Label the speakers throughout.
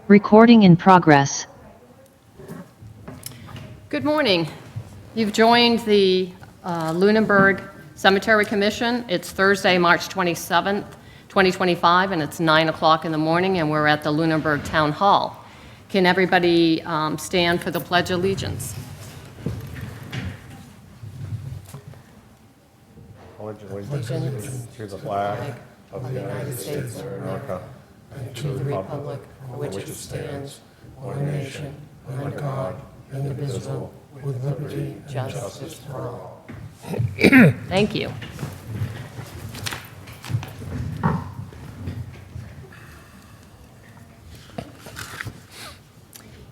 Speaker 1: Recording in progress.
Speaker 2: Good morning. You've joined the Lunenburg Cemetery Commission. It's Thursday, March 27th, 2025, and it's 9 o'clock in the morning, and we're at the Lunenburg Town Hall. Can everybody stand for the Pledge of Allegiance?
Speaker 3: Pledge allegiance to the flag of the United States of America and to the republic for which it stands, one nation, under God, indivisible, with liberty and justice for all.
Speaker 2: Thank you.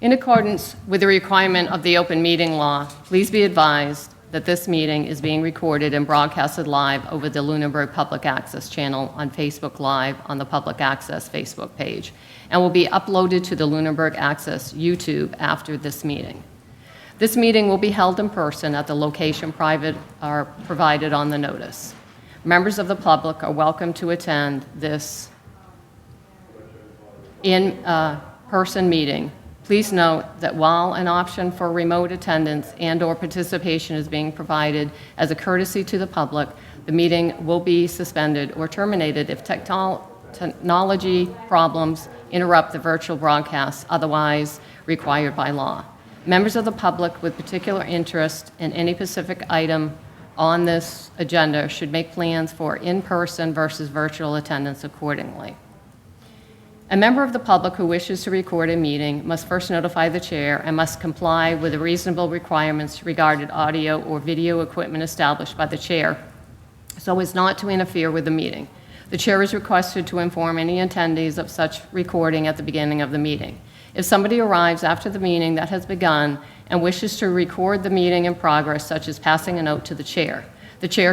Speaker 2: In accordance with the requirement of the open meeting law, please be advised that this meeting is being recorded and broadcasted live over the Lunenburg Public Access channel on Facebook Live on the Public Access Facebook page, and will be uploaded to the Lunenburg Access YouTube after this meeting. This meeting will be held in person at the location provided on the notice. Members of the public are welcome to attend this in-person meeting. Please note that while an option for remote attendance and/or participation is being provided as a courtesy to the public, the meeting will be suspended or terminated if technology problems interrupt the virtual broadcast otherwise required by law. Members of the public with particular interest in any specific item on this agenda should make plans for in-person versus virtual attendance accordingly. A member of the public who wishes to record a meeting must first notify the chair and must comply with the reasonable requirements regarding audio or video equipment established by the chair so as not to interfere with the meeting. The chair is requested to inform any attendees of such recording at the beginning of the meeting. If somebody arrives after the meeting that has begun and wishes to record the meeting in progress, such as passing a note to the chair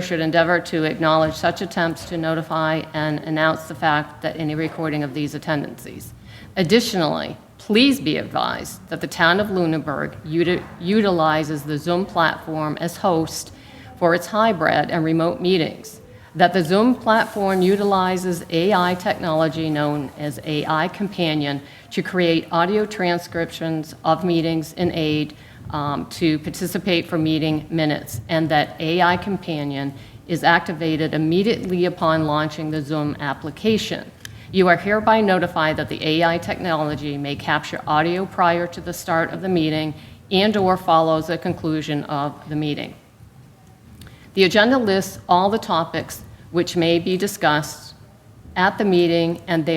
Speaker 2: should endeavor to acknowledge such attempts to notify and announce the fact that any recording of these attendances. Additionally, please be advised that the town of Lunenburg utilizes the Zoom platform as host for its hybrid and remote meetings, that the Zoom platform utilizes AI technology known as AI Companion to create audio transcriptions of meetings in aid to participate for meeting minutes, and that AI Companion is activated immediately upon launching the Zoom application. You are hereby notified that the AI technology may capture audio prior to the start of the meeting and/or follows the conclusion of the meeting. The agenda lists all the topics which may be discussed at the meeting and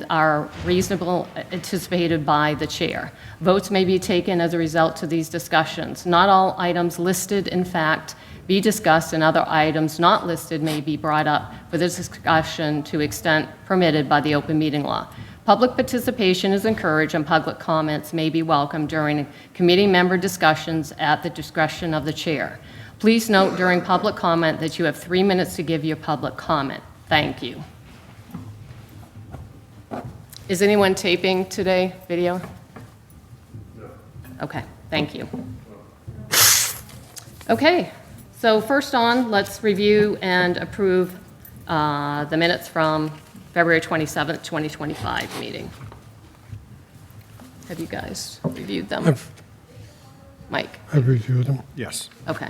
Speaker 2: are reasonable anticipated by the chair. Votes may be taken as a result to these discussions. Not all items listed, in fact, be discussed, and other items not listed may be brought up for this discussion to extent permitted by the open meeting law. Public participation is encouraged, and public comments may be welcome during committee member discussions at the discretion of the chair. Please note during public comment that you have 3 minutes to give your public comment. Thank you. Is anyone taping today, video? No. Okay, thank you. Okay, so first on, let's review and approve the minutes from February 27th, 2025 meeting. Have you guys reviewed them? Mike?
Speaker 4: I've reviewed them.
Speaker 3: Yes.
Speaker 2: Okay.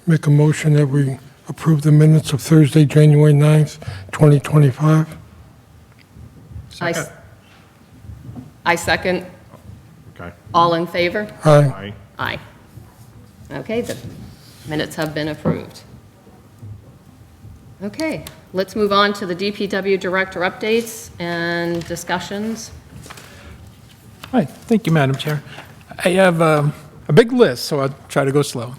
Speaker 4: Make a motion that we approve the minutes of Thursday, January 9th, 2025.
Speaker 2: I second.
Speaker 3: Okay.
Speaker 2: All in favor?
Speaker 4: Aye.
Speaker 3: Aye.
Speaker 2: Aye. Okay, the minutes have been approved. Okay, let's move on to the DPW Director updates and discussions.
Speaker 5: Hi, thank you, Madam Chair. I have a big list, so I'll try to go slow.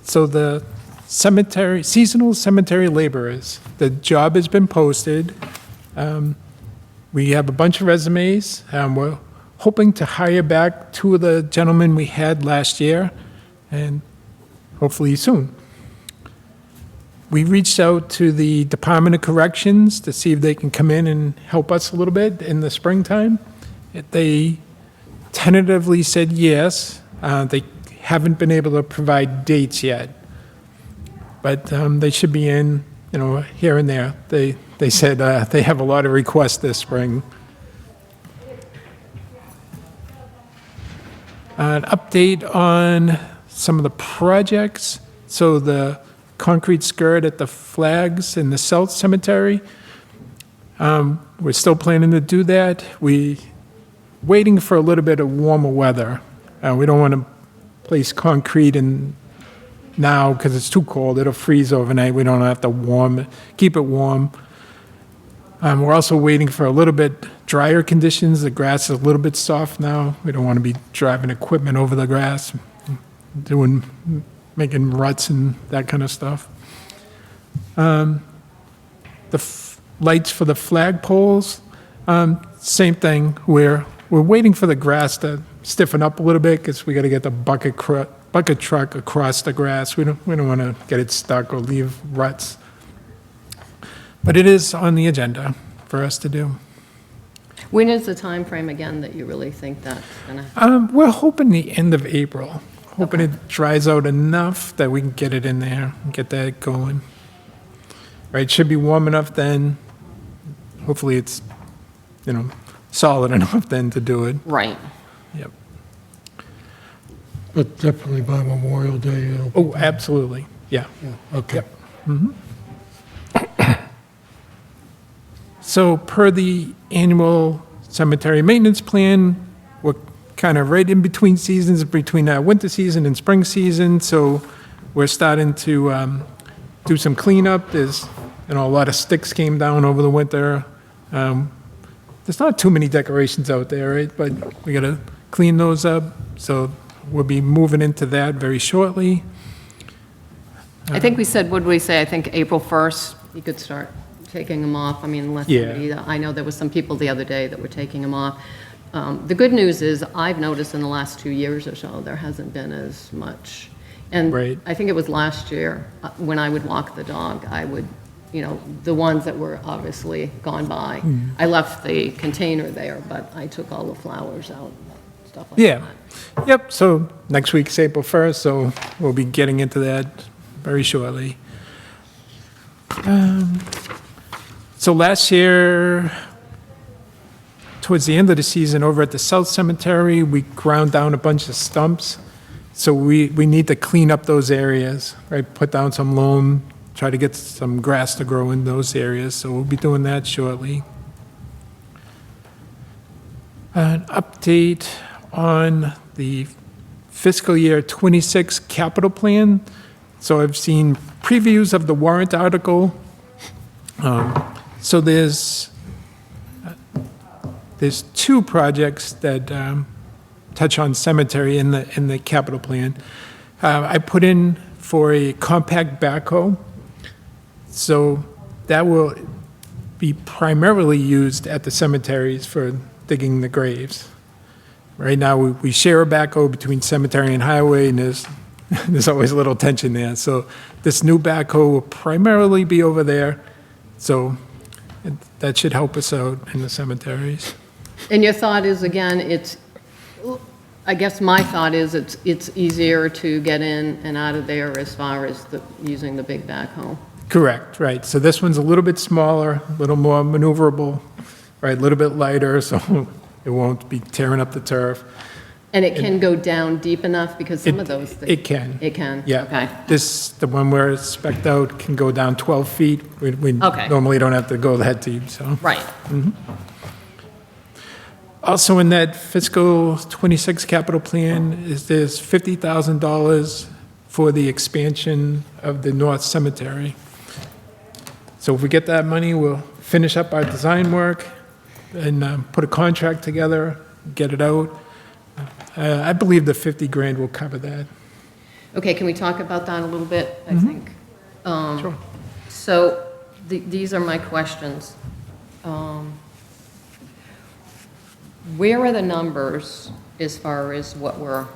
Speaker 5: So the seasonal cemetery laborers, the job has been posted. We have a bunch of resumes. We're hoping to hire back 2 of the gentlemen we had last year, and hopefully soon. We reached out to the Department of Corrections to see if they can come in and help us a little bit in the springtime. They tentatively said yes. They haven't been able to provide dates yet, but they should be in, here and there. They said they have a lot of requests this spring. An update on some of the projects. So the concrete skirt at the flags in the South Cemetery, we're still planning to do that. Waiting for a little bit of warmer weather. We don't want to place concrete in now because it's too cold. It'll freeze overnight. We don't have to keep it warm. We're also waiting for a little bit drier conditions. The grass is a little bit soft now. We don't want to be driving equipment over the grass, making ruts and that kind of stuff. Lights for the flag poles, same thing. We're waiting for the grass to stiffen up a little bit because we got to get the bucket truck across the grass. We don't want to get it stuck or leave ruts. But it is on the agenda for us to do.
Speaker 2: When is the time frame again that you really think that's going to?
Speaker 5: We're hoping the end of April. Hoping it dries out enough that we can get it in there and get that going. Right, it should be warm enough then. Hopefully it's, solid enough then to do it.
Speaker 2: Right.
Speaker 5: Yep.
Speaker 4: But definitely by Memorial Day, it'll...
Speaker 5: Oh, absolutely. Yeah.
Speaker 4: Okay.
Speaker 5: So per the annual cemetery maintenance plan, we're kind of right in between seasons, between winter season and spring season. So we're starting to do some cleanup. There's, a lot of sticks came down over the winter. There's not too many decorations out there, right? But we got to clean those up. So we'll be moving into that very shortly.
Speaker 2: I think we said, what did we say? I think April 1st, you could start taking them off. I mean, unless
Speaker 5: Yeah.
Speaker 2: somebody, I know there was some people the other day that were taking them off. The good news is, I've noticed in the last 2 years or so, there hasn't been as much. And
Speaker 5: Right.
Speaker 2: I think it was last year, when I would walk the dog, I would, the ones that were obviously gone by, I left the container there, but I took all the flowers out, stuff like that.
Speaker 5: Yeah. Yep. So next week's April 1st, so we'll be getting into that very shortly. So last year, towards the end of the season, over at the South Cemetery, we ground down a bunch of stumps. So we need to clean up those areas, right? Put down some loam, try to get some grass to grow in those areas. So we'll be doing that shortly. An update on the fiscal year 26 capital plan. So I've seen previews of the warrant article. So there's two projects that touch on cemetery in the capital plan. I put in for a compact backhoe. So that will be primarily used at the cemeteries for digging the graves. Right now, we share a backhoe between cemetery and highway, and there's always a little tension there. So this new backhoe will primarily be over there. So that should help us out in the cemeteries.
Speaker 2: And your thought is, again, I guess my thought is it's easier to get in and out of there as far as using the big backhoe.
Speaker 5: Correct, right. So this one's a little bit smaller, a little more maneuverable, right, a little bit lighter, so it won't be tearing up the turf.
Speaker 2: And it can go down deep enough, because some of those things...
Speaker 5: It can.
Speaker 2: It can?
Speaker 5: Yeah.
Speaker 2: Okay.
Speaker 5: The one where it's spec'd out can go down 12 feet. We
Speaker 2: Okay.
Speaker 5: normally don't have to go that deep, so.
Speaker 2: Right.
Speaker 5: Also in that fiscal 26 capital plan there's $50,000 for the expansion of the North Cemetery. So if we get that money, we'll finish up our design work and put a contract together, get it out. I believe the 50 grand will cover that.
Speaker 2: Okay, can we talk about that a little bit, I think?
Speaker 5: Sure.
Speaker 2: So these are my questions. Where are the numbers as far as what we're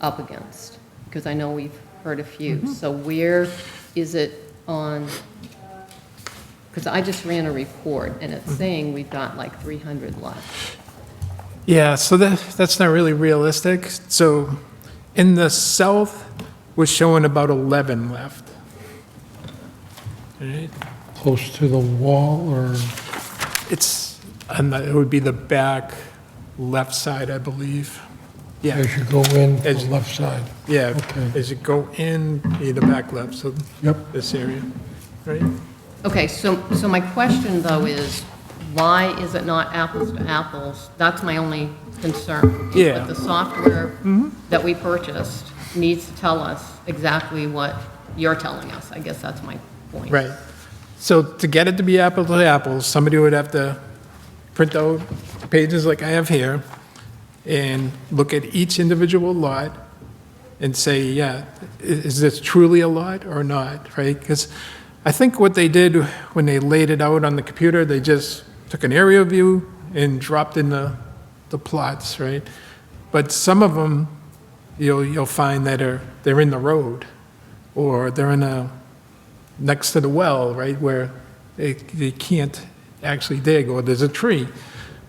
Speaker 2: up against? Because I know we've heard a few. So where is it on, because I just ran a report, and it's saying we've got like 300 left.
Speaker 5: Yeah, so that's not really realistic. So in the south, we're showing about 11 left. All right.
Speaker 4: Close to the wall, or...
Speaker 5: It would be the back left side, I believe. Yeah,
Speaker 4: as you go in the
Speaker 5: As-
Speaker 4: left side.
Speaker 5: yeah,
Speaker 4: Okay.
Speaker 5: as you go in, the back left, so
Speaker 4: Yep.
Speaker 5: this area, right?
Speaker 2: Okay, so my question, though, is why is it not apples to apples? That's my only concern.
Speaker 5: Yeah.
Speaker 2: But the software that we purchased needs to tell us exactly what you're telling us. I guess that's my point.
Speaker 5: Right. So to get it to be apple to apples, somebody would have to print out pages like I have here and look at each individual lot and say, yeah, is this truly a lot or not, right? Because I think what they did when they laid it out on the computer, they just took an aerial view and dropped in the plots, right? But some of them, you'll find that they're in the road, or they're next to the well, right, where they can't actually dig, or there's a tree,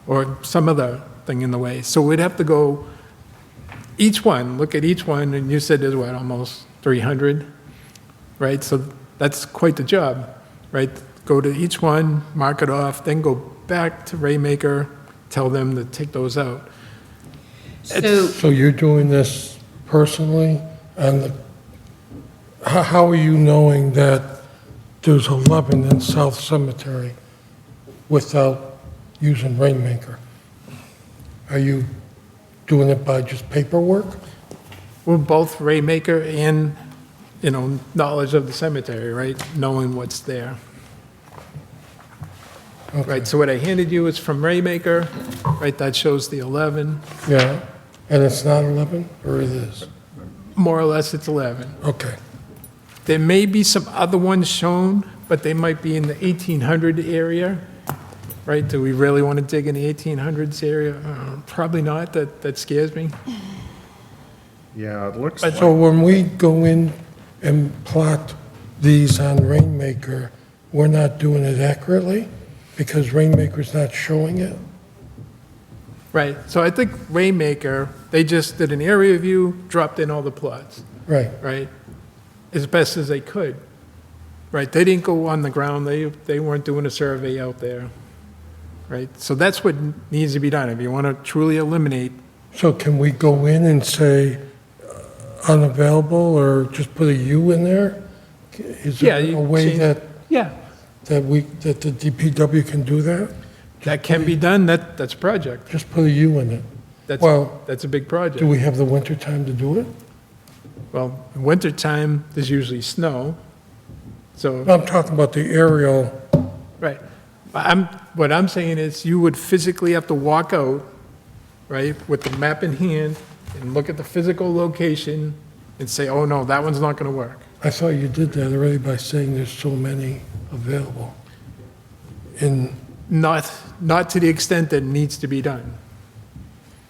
Speaker 5: or some other thing in the way. So we'd have to go, look at each one, and you said there's what, almost 300, right? So that's quite the job, right? Go to each one, mark it off, then go back to Raymaker, tell them to take those out.
Speaker 2: So,
Speaker 4: So you're doing this personally, and how are you knowing that there's 11 in South Cemetery without using Rainmaker? Are you doing it by just paperwork?
Speaker 5: We're both Raymaker and, knowledge of the cemetery, right? Knowing what's there.
Speaker 4: Okay.
Speaker 5: Right, so what I handed you is from Raymaker, right? That shows the 11.
Speaker 4: Yeah, and it's not 11, or it is?
Speaker 5: More or less, it's 11.
Speaker 4: Okay,
Speaker 5: There may be some other ones shown, but they might be in the 1800 area, right? Do we really want to dig in the 1800s area? Probably not, that scares me.
Speaker 3: Yeah, it looks like,
Speaker 4: so when we go in and plot these on Rainmaker, we're not doing it accurately because Rainmaker's not showing it?
Speaker 5: Right, so I think Raymaker, they just did an area view, dropped in all the plots,
Speaker 4: Right,
Speaker 5: right? As best as they could, right? They didn't go on the ground, they weren't doing a survey out there, right? So that's what needs to be done. If you want to truly eliminate,
Speaker 4: so can we go in and say unavailable or just put a U in there? Is
Speaker 5: Yeah,
Speaker 4: there
Speaker 5: you
Speaker 4: a way
Speaker 5: change-
Speaker 4: that
Speaker 5: yeah,
Speaker 4: that the DPW can do that?
Speaker 5: that can be done, that's a project.
Speaker 4: Just put a U in it.
Speaker 5: That's,
Speaker 4: Well,
Speaker 5: that's a big project.
Speaker 4: do we have the winter time to do it?
Speaker 5: Well, in wintertime, there's usually snow, so,
Speaker 4: I'm talking about the aerial,
Speaker 5: right. What I'm saying is you would physically have to walk out, right, with the map in hand and look at the physical location and say, oh, no, that one's not going to work.
Speaker 4: I thought you did that already by saying there's so many available.
Speaker 5: Not to the extent that it needs to be done.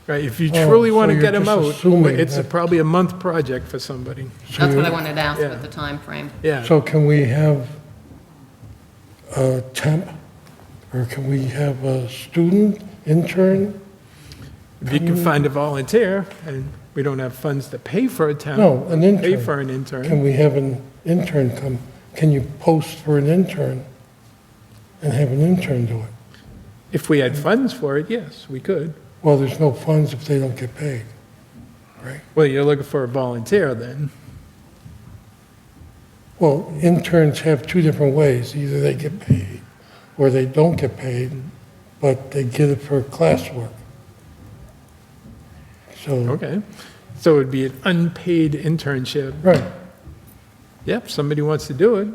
Speaker 5: Right, if you
Speaker 4: Oh,
Speaker 5: truly
Speaker 4: so
Speaker 5: want to
Speaker 4: you're
Speaker 5: get them
Speaker 4: just
Speaker 5: out,
Speaker 4: assuming
Speaker 5: it's
Speaker 4: that-
Speaker 5: probably a month project for somebody.
Speaker 2: that's what I wanted to ask
Speaker 5: Yeah.
Speaker 2: with the time frame.
Speaker 5: Yeah,
Speaker 4: So can we have a temp, or can we have a student, intern?
Speaker 5: if you can find a volunteer, and we don't have funds to pay for a temp.
Speaker 4: No, an
Speaker 5: Pay
Speaker 4: intern.
Speaker 5: for an intern.
Speaker 4: Can we have an intern come? Can you post for an intern and have an intern do it?
Speaker 5: If we had funds for it, yes, we could.
Speaker 4: Well, there's no funds if they don't get paid, right?
Speaker 5: Well, you're looking for a volunteer then.
Speaker 4: Well, interns have two different ways. Either they get paid or they don't get paid, but they get it for classwork. So,
Speaker 5: Okay. So it'd be an unpaid internship.
Speaker 4: right.
Speaker 5: Yep, somebody wants to do it.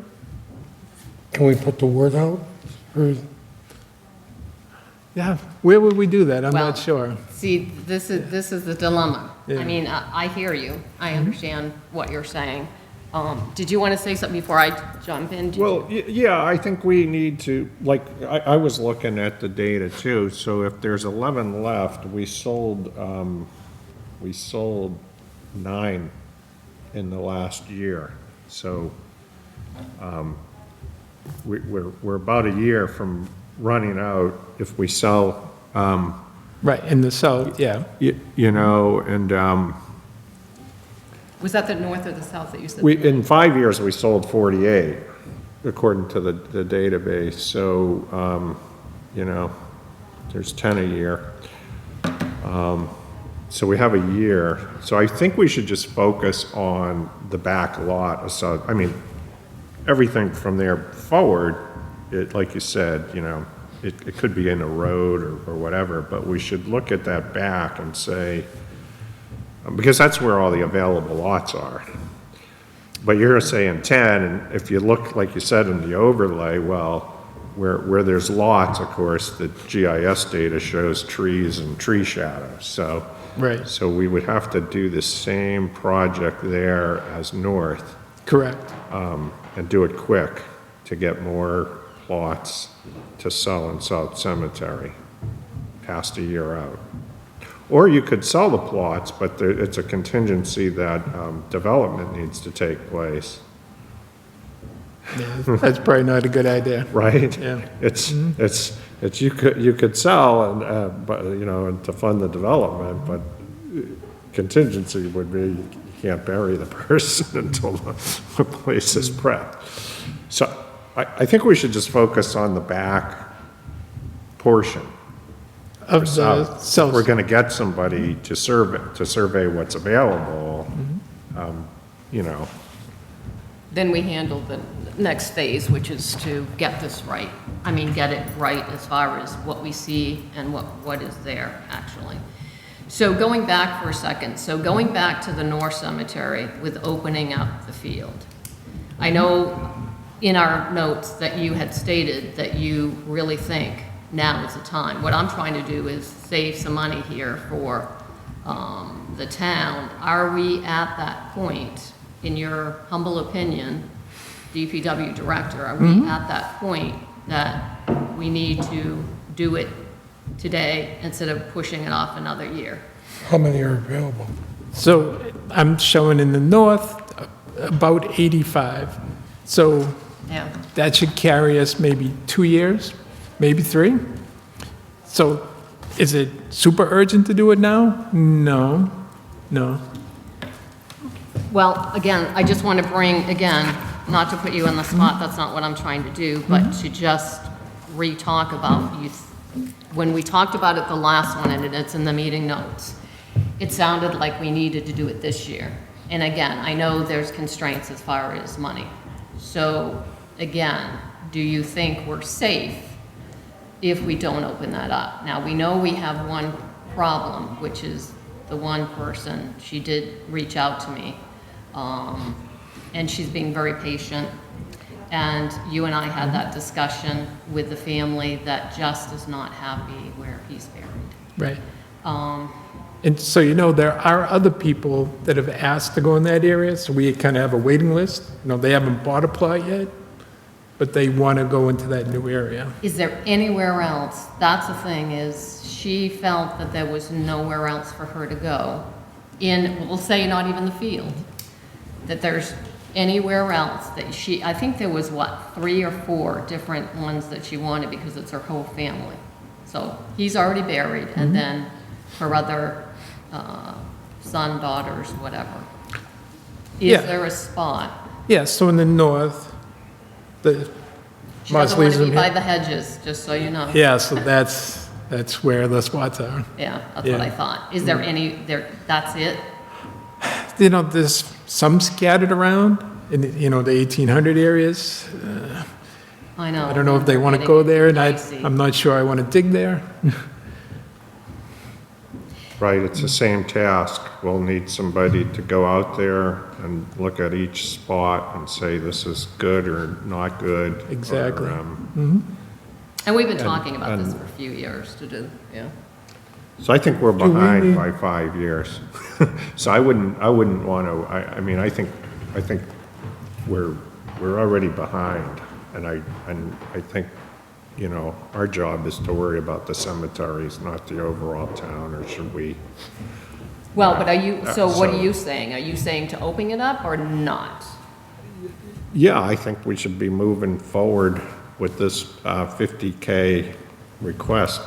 Speaker 4: Can we put the word out? Or,
Speaker 5: Yeah, where would we do that? I'm
Speaker 2: Well-
Speaker 5: not sure.
Speaker 2: See, this is the dilemma.
Speaker 5: Yeah.
Speaker 2: I mean, I hear you. I understand what you're saying. Did you want to say something before I jump in? Did you-
Speaker 3: well, yeah, I think we need to, like, I was looking at the data too, so if there's 11 left, we sold 9 in the last year. So, we're about a year from running out if we sell,
Speaker 5: Right, in the south, yeah.
Speaker 3: and,
Speaker 2: Was that the north or the south that you said?
Speaker 3: in 5 years, we sold 48, according to the database. So, there's 10 a year. So we have a year. So I think we should just focus on the back lot. So, I mean, everything from there forward, like you said, it could be in a road or whatever, but we should look at that back and say, because that's where all the available lots are. But you're saying 10, and if you look, like you said, in the overlay, well, where there's lots, of course, the GIS data shows trees and tree shadows.
Speaker 5: Right.
Speaker 3: So we would have to do the same project there as north,
Speaker 5: Correct.
Speaker 3: and do it quick to get more plots to sell in South Cemetery past a year out. Or you could sell the plots, but it's a contingency that development needs to take place,
Speaker 5: Yeah, that's probably not a good idea.
Speaker 3: right?
Speaker 5: Yeah.
Speaker 3: It's you could sell and, but, and to fund the development, but contingency would be you can't bury the person until the place is prepped. So I think we should just focus on the back portion.
Speaker 5: Of the
Speaker 3: South. If
Speaker 5: south.
Speaker 3: we're gonna get somebody to survey what's available,
Speaker 2: Then we handle the next phase, which is to get this right. I mean, get it right as far as what we see and what is there, actually. So going back for a second, so going back to the North Cemetery with opening up the field. I know in our notes that you had stated that you really think now is the time. What I'm trying to do is save some money here for the town. Are we at that point, in your humble opinion, DPW director, are we at that point that we need to do it today instead of pushing it off another year?
Speaker 4: How many are available?
Speaker 5: So I'm showing in the north about 85. So
Speaker 2: Yeah.
Speaker 5: that should carry us maybe 2 years, maybe 3. So is it super urgent to do it now? No.
Speaker 2: Well, again, I just want to bring, again, not to put you on the spot, that's not what I'm trying to do, but to just re-talk about you. When we talked about it the last one, and it's in the meeting notes, it sounded like we needed to do it this year. And again, I know there's constraints as far as money. So again, do you think we're safe if we don't open that up? Now, we know we have one problem, which is the one person, she did reach out to me, and she's being very patient. And you and I had that discussion with the family that just is not happy where he's buried.
Speaker 5: Right. And so, there are other people that have asked to go in that area, so we kind of have a waiting list. They haven't bought a plot yet, but they want to go into that new area.
Speaker 2: Is there anywhere else? That's the thing, is she felt that there was nowhere else for her to go in, we'll say not even the field, that there's anywhere else that I think there was 3 or 4 different ones that she wanted because it's her whole family. So he's already buried, and then her other son, daughters, whatever. Is
Speaker 5: Yeah.
Speaker 2: there a spot?
Speaker 5: Yeah, so in the north, the
Speaker 2: She doesn't want to be
Speaker 5: mausoleum.
Speaker 2: by the hedges, just so you know.
Speaker 5: Yeah, so that's where the spots are.
Speaker 2: Yeah, that's what I
Speaker 5: Yeah.
Speaker 2: thought. Is there that's it?
Speaker 5: There's some scattered around in, the 1800 areas.
Speaker 2: I know.
Speaker 5: I don't know if they want to go there, and I'm not sure I want to dig there.
Speaker 3: Right, it's the same task. We'll need somebody to go out there and look at each spot and say, this is good or not good.
Speaker 5: Exactly.
Speaker 3: Or,
Speaker 2: And we've been talking about this for a few years to do, yeah.
Speaker 3: so I think we're
Speaker 4: we
Speaker 3: behind
Speaker 4: need-
Speaker 3: by 5 years. So I wouldn't want to, I think we're already behind. And I think, our job is to worry about the cemeteries, not the overall town, or should we?
Speaker 2: Well, but what are
Speaker 3: so-
Speaker 2: you saying? Are you saying to open it up or not?
Speaker 3: Yeah, I think we should be moving forward with this 50K request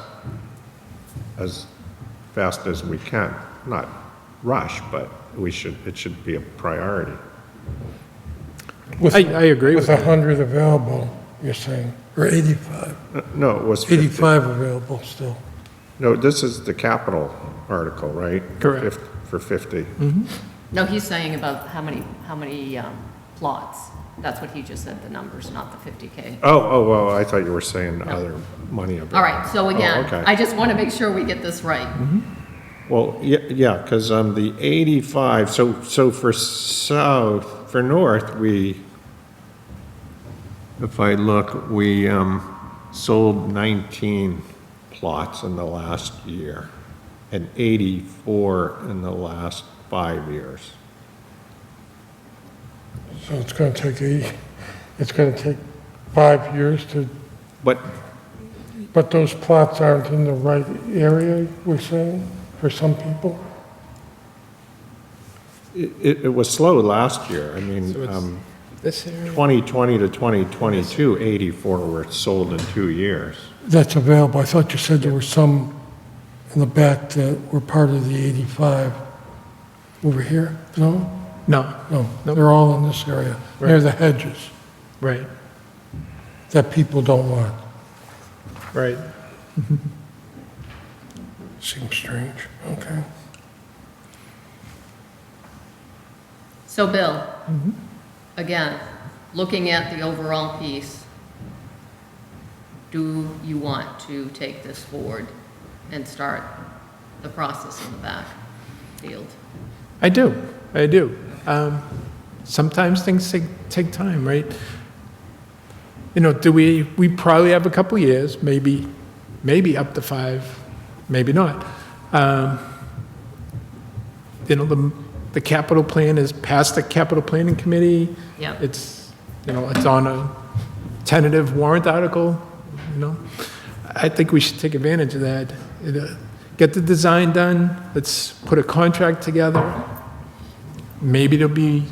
Speaker 3: as fast as we can. Not rush, but it should be a priority.
Speaker 4: With-
Speaker 5: I agree with
Speaker 4: With
Speaker 5: that.
Speaker 4: 100 available, you're saying, or 85?
Speaker 3: No, it was 50.
Speaker 4: 85 available still.
Speaker 3: No, this is the capital article, right?
Speaker 5: Correct.
Speaker 3: For 50.
Speaker 2: No, he's saying about how many plots. That's what he just said, the numbers, not the 50K.
Speaker 3: Oh, I thought you were saying other money.
Speaker 2: All right, so again,
Speaker 3: okay.
Speaker 2: I just want to make sure we get this right.
Speaker 3: Well, yeah, because the 85, so for south, for north, if I look, we sold 19 plots in the last year and 84 in the last 5 years.
Speaker 4: So it's going to take 5 years to,
Speaker 3: But
Speaker 4: but those plots aren't in the right area, we're saying, for some people?
Speaker 3: it was slow last year. I mean,
Speaker 5: So it's this area?
Speaker 3: 2020 to 2022, 84 were sold in 2 years.
Speaker 4: That's available. I thought you said there were some in the back that were part of the 85 over here? No?
Speaker 5: No,
Speaker 4: No,
Speaker 5: Nope.
Speaker 4: they're all in this area, near
Speaker 5: Right.
Speaker 4: the hedges,
Speaker 5: right,
Speaker 4: that people don't want.
Speaker 5: right.
Speaker 4: Seems strange, okay.
Speaker 2: So Bill, again, looking at the overall piece, do you want to take this forward and start the process in the back field?
Speaker 5: I do. Sometimes things take time, right? You know, we probably have a couple years, maybe up to 5, maybe not. You know, the capital plan is past the capital planning committee.
Speaker 2: Yeah.
Speaker 5: It's on a tentative warrant article, you know. I think we should take advantage of that. Get the design done, let's put a contract together. Maybe there'll be,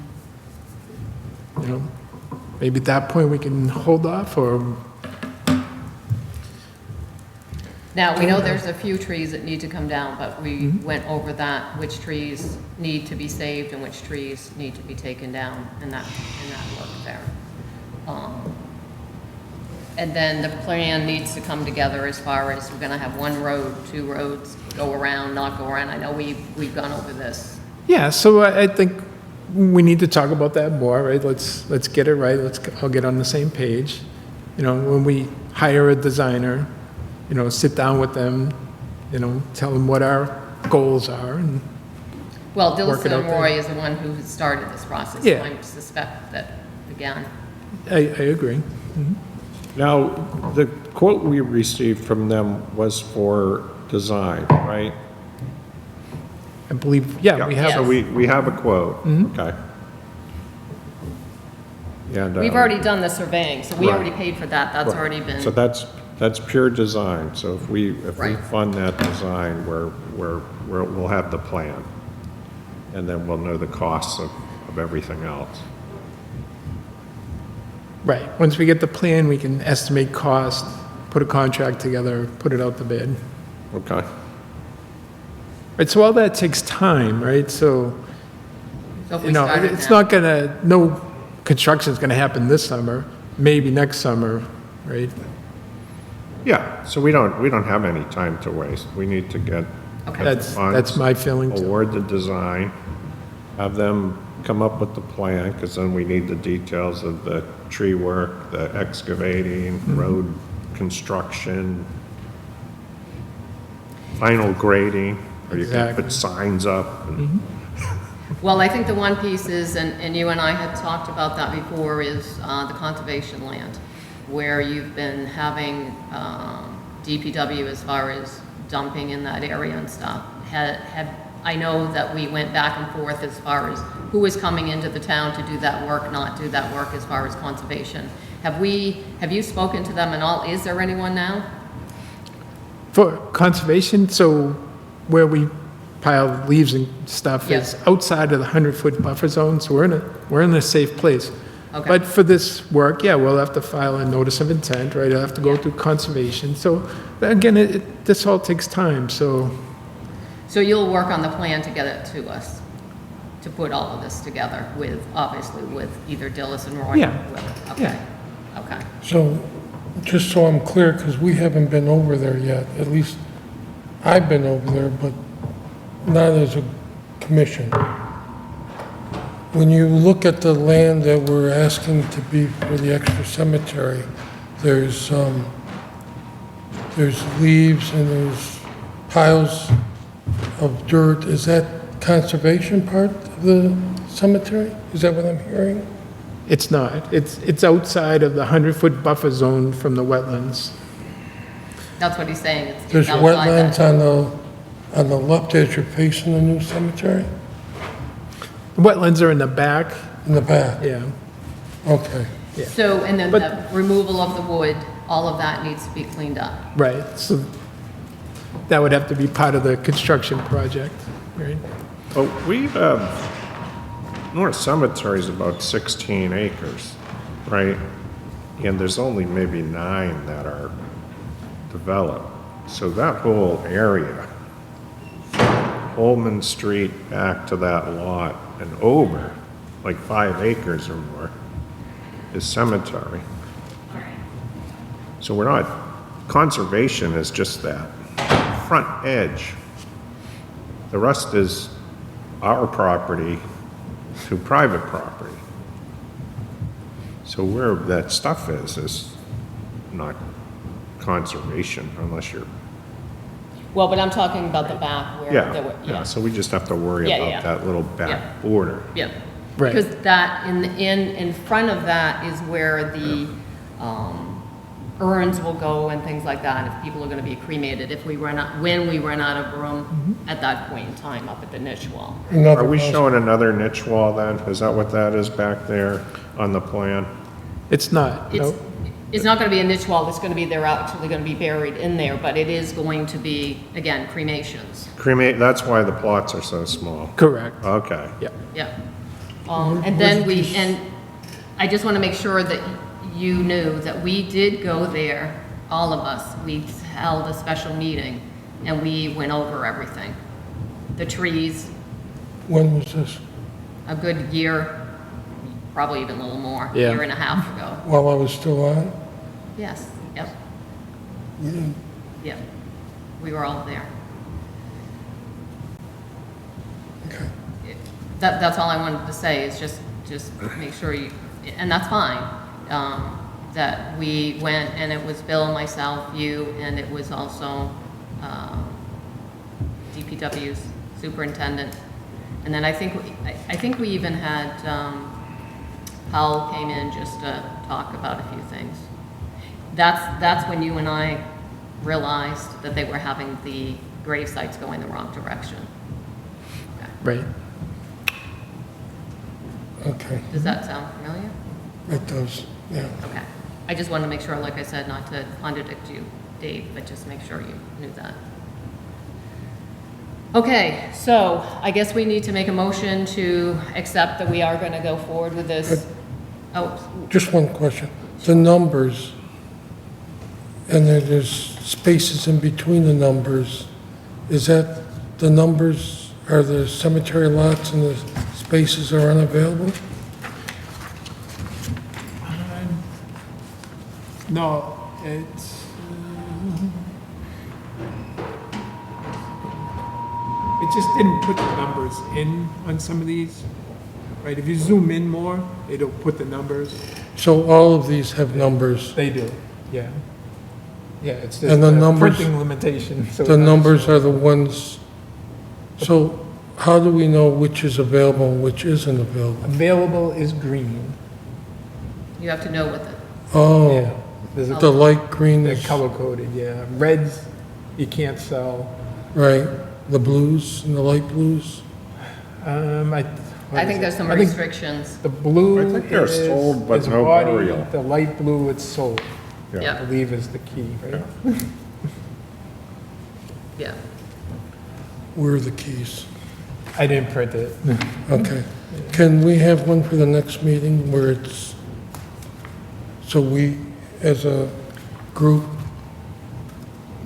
Speaker 5: maybe at that point we can hold off, or,
Speaker 2: Now, we know there's a few trees that need to come down, but we went over that, which trees need to be saved and which trees need to be taken down in that work there. And then the plan needs to come together as far as we're gonna have one road, 2 roads, go around, not go around. I know we've gone over this.
Speaker 5: yeah, so I think we need to talk about that more, right? Let's get it right, let's all get on the same page. You know, when we hire a designer, sit down with them, tell them what our goals are, and
Speaker 2: Well,
Speaker 5: Work it
Speaker 2: Dilson
Speaker 5: out
Speaker 2: and
Speaker 5: there.
Speaker 2: Roy is the one who has started this process.
Speaker 5: Yeah.
Speaker 2: I suspect that, again,
Speaker 5: I agree.
Speaker 3: Now, the quote we received from them was for design, right?
Speaker 5: I believe, yeah, we have,
Speaker 3: So we have a quote, okay. And,
Speaker 2: we've already done the surveying, so we
Speaker 3: Right.
Speaker 2: already paid for that. That's
Speaker 3: right.
Speaker 2: already been.
Speaker 3: So that's pure design. So if we
Speaker 2: Right.
Speaker 3: fund that design, we'll have the plan. And then we'll know the costs of everything else.
Speaker 5: right, once we get the plan, we can estimate cost, put a contract together, put it out to bid.
Speaker 3: Okay.
Speaker 5: Right, so all that takes time, right? So,
Speaker 2: So if we started
Speaker 5: it's
Speaker 2: now.
Speaker 5: not gonna, no construction's gonna happen this summer, maybe next summer, right?
Speaker 3: Yeah, so we don't have any time to waste. We need to get
Speaker 2: Okay.
Speaker 5: That's my feeling too.
Speaker 3: award the design, have them come up with the plan, because then we need the details of the tree work, the excavating, road construction, final grading, or you can
Speaker 5: Exactly.
Speaker 3: put signs up. and-
Speaker 2: Well, I think the one piece is, and you and I had talked about that before, is the conservation land, where you've been having DPW as far as dumping in that area and stuff. I know that we went back and forth as far as who is coming into the town to do that work, not do that work as far as conservation. Have you spoken to them at all? Is there anyone now?
Speaker 5: For conservation, so where we pile leaves and stuff is
Speaker 2: Yeah.
Speaker 5: outside of the 100-foot buffer zone, so we're in a safe place.
Speaker 2: Okay.
Speaker 5: But for this work, yeah, we'll have to file a notice of intent, right? It'll have to go through conservation. So again, this all takes time, so,
Speaker 2: So you'll work on the plan to get it to us, to put all of this together with, obviously, with either Dillis and Roy? or
Speaker 5: Yeah.
Speaker 2: whoever. Okay.
Speaker 5: Yeah.
Speaker 2: Okay.
Speaker 4: So, just so I'm clear, because we haven't been over there yet, at least I've been over there, but not as a commission. When you look at the land that we're asking to be for the extra cemetery, there's leaves and there's piles of dirt. Is that conservation part of the cemetery? Is that what I'm hearing?
Speaker 5: It's not. It's outside of the 100-foot buffer zone from the wetlands.
Speaker 2: That's what he's saying. It's
Speaker 4: There's
Speaker 2: outside
Speaker 4: wetlands
Speaker 2: that.
Speaker 4: on the left as you're facing the new cemetery?
Speaker 5: The wetlands are in the back,
Speaker 4: In the back?
Speaker 5: yeah.
Speaker 4: Okay.
Speaker 2: So, and then
Speaker 5: But-
Speaker 2: the removal of the wood, all of that needs to be cleaned up.
Speaker 5: Right, so that would have to be part of the construction project, right?
Speaker 3: Well, we have, North Cemetery is about 16 acres, right? And there's only maybe 9 that are developed. So that whole area, Holman Street back to that lot and over, like 5 acres or more, is cemetery. So we're not, conservation is just that front edge. The rest is our property to private property. So where that stuff is not conservation unless you're,
Speaker 2: Well, but I'm talking about the back where there were,
Speaker 3: yeah, so we just have to worry
Speaker 2: Yeah,
Speaker 3: about
Speaker 2: yeah.
Speaker 3: that little
Speaker 2: Yeah.
Speaker 3: back border.
Speaker 2: Yep.
Speaker 5: Right.
Speaker 2: Because that, in front of that is where the urns will go and things like that, if people are gonna be cremated, if we run out, when we run out of room at that point in time up at the niche wall.
Speaker 4: Another
Speaker 3: Are we
Speaker 4: possible-
Speaker 3: showing another niche wall then? Is that what that is back there on the plan?
Speaker 5: It's not,
Speaker 2: It's,
Speaker 5: no.
Speaker 2: it's not gonna be a niche wall, it's gonna be, they're actually gonna be buried in there, but it is going to be, again, cremations.
Speaker 3: Cremate, that's why the plots are so small.
Speaker 5: Correct,
Speaker 3: Okay.
Speaker 5: yeah.
Speaker 2: Yeah. And then we, and I just want to make sure that you knew that we did go there, all of us. We held a special meeting and we went over everything. The trees,
Speaker 4: When was this?
Speaker 2: a good year, probably even a little more,
Speaker 5: Yeah.
Speaker 2: year and a half ago.
Speaker 4: While I was still on?
Speaker 2: Yes, yep. Yep. We were all there.
Speaker 4: Okay.
Speaker 2: That's all I wanted to say, is just make sure you, and that's fine, that we went, and it was Bill, myself, you, and it was also DPW's superintendent. And then I think we even had, Powell came in just to talk about a few things. That's when you and I realized that they were having the grave sites going the wrong direction. Okay.
Speaker 5: Right.
Speaker 4: Okay,
Speaker 2: Does that sound familiar?
Speaker 4: it does, yeah.
Speaker 2: Okay. I just wanted to make sure, like I said, not to contradict you, Dave, but just make sure you knew that. Okay, so I guess we need to make a motion to accept that we are going to go forward with this. Oh,
Speaker 4: Just one question. The numbers, and then there's spaces in between the numbers, is that the numbers, are the cemetery lots and the spaces are unavailable?
Speaker 5: No, it's, it just didn't put the numbers in on some of these, right? If you zoom in more, it'll put the numbers.
Speaker 4: So all of these have numbers.
Speaker 5: They do, yeah. Yeah, it's just
Speaker 4: And the
Speaker 5: a
Speaker 4: numbers-
Speaker 5: printing limitation. so
Speaker 4: The
Speaker 5: that's-
Speaker 4: numbers are the ones, so how do we know which is available and which isn't available?
Speaker 5: Available is green.
Speaker 2: you have to know what the,
Speaker 4: Oh,
Speaker 5: Yeah. There's a,
Speaker 4: the light green
Speaker 5: they're
Speaker 4: is,
Speaker 5: color coded, yeah. Reds, you can't sell.
Speaker 4: right, the blues and the light blues?
Speaker 2: I think there's some
Speaker 5: I think
Speaker 2: restrictions.
Speaker 5: The blue
Speaker 3: I think they're
Speaker 5: is-
Speaker 3: sold, but
Speaker 5: is
Speaker 3: no
Speaker 5: body,
Speaker 3: burial.
Speaker 5: The light blue, it's sold, I
Speaker 2: Yeah,
Speaker 5: believe is the key, right?
Speaker 2: yeah.
Speaker 4: Where are the keys?
Speaker 5: I didn't print it.
Speaker 4: Okay. Can we have one for the next meeting where it's, so we, as a group,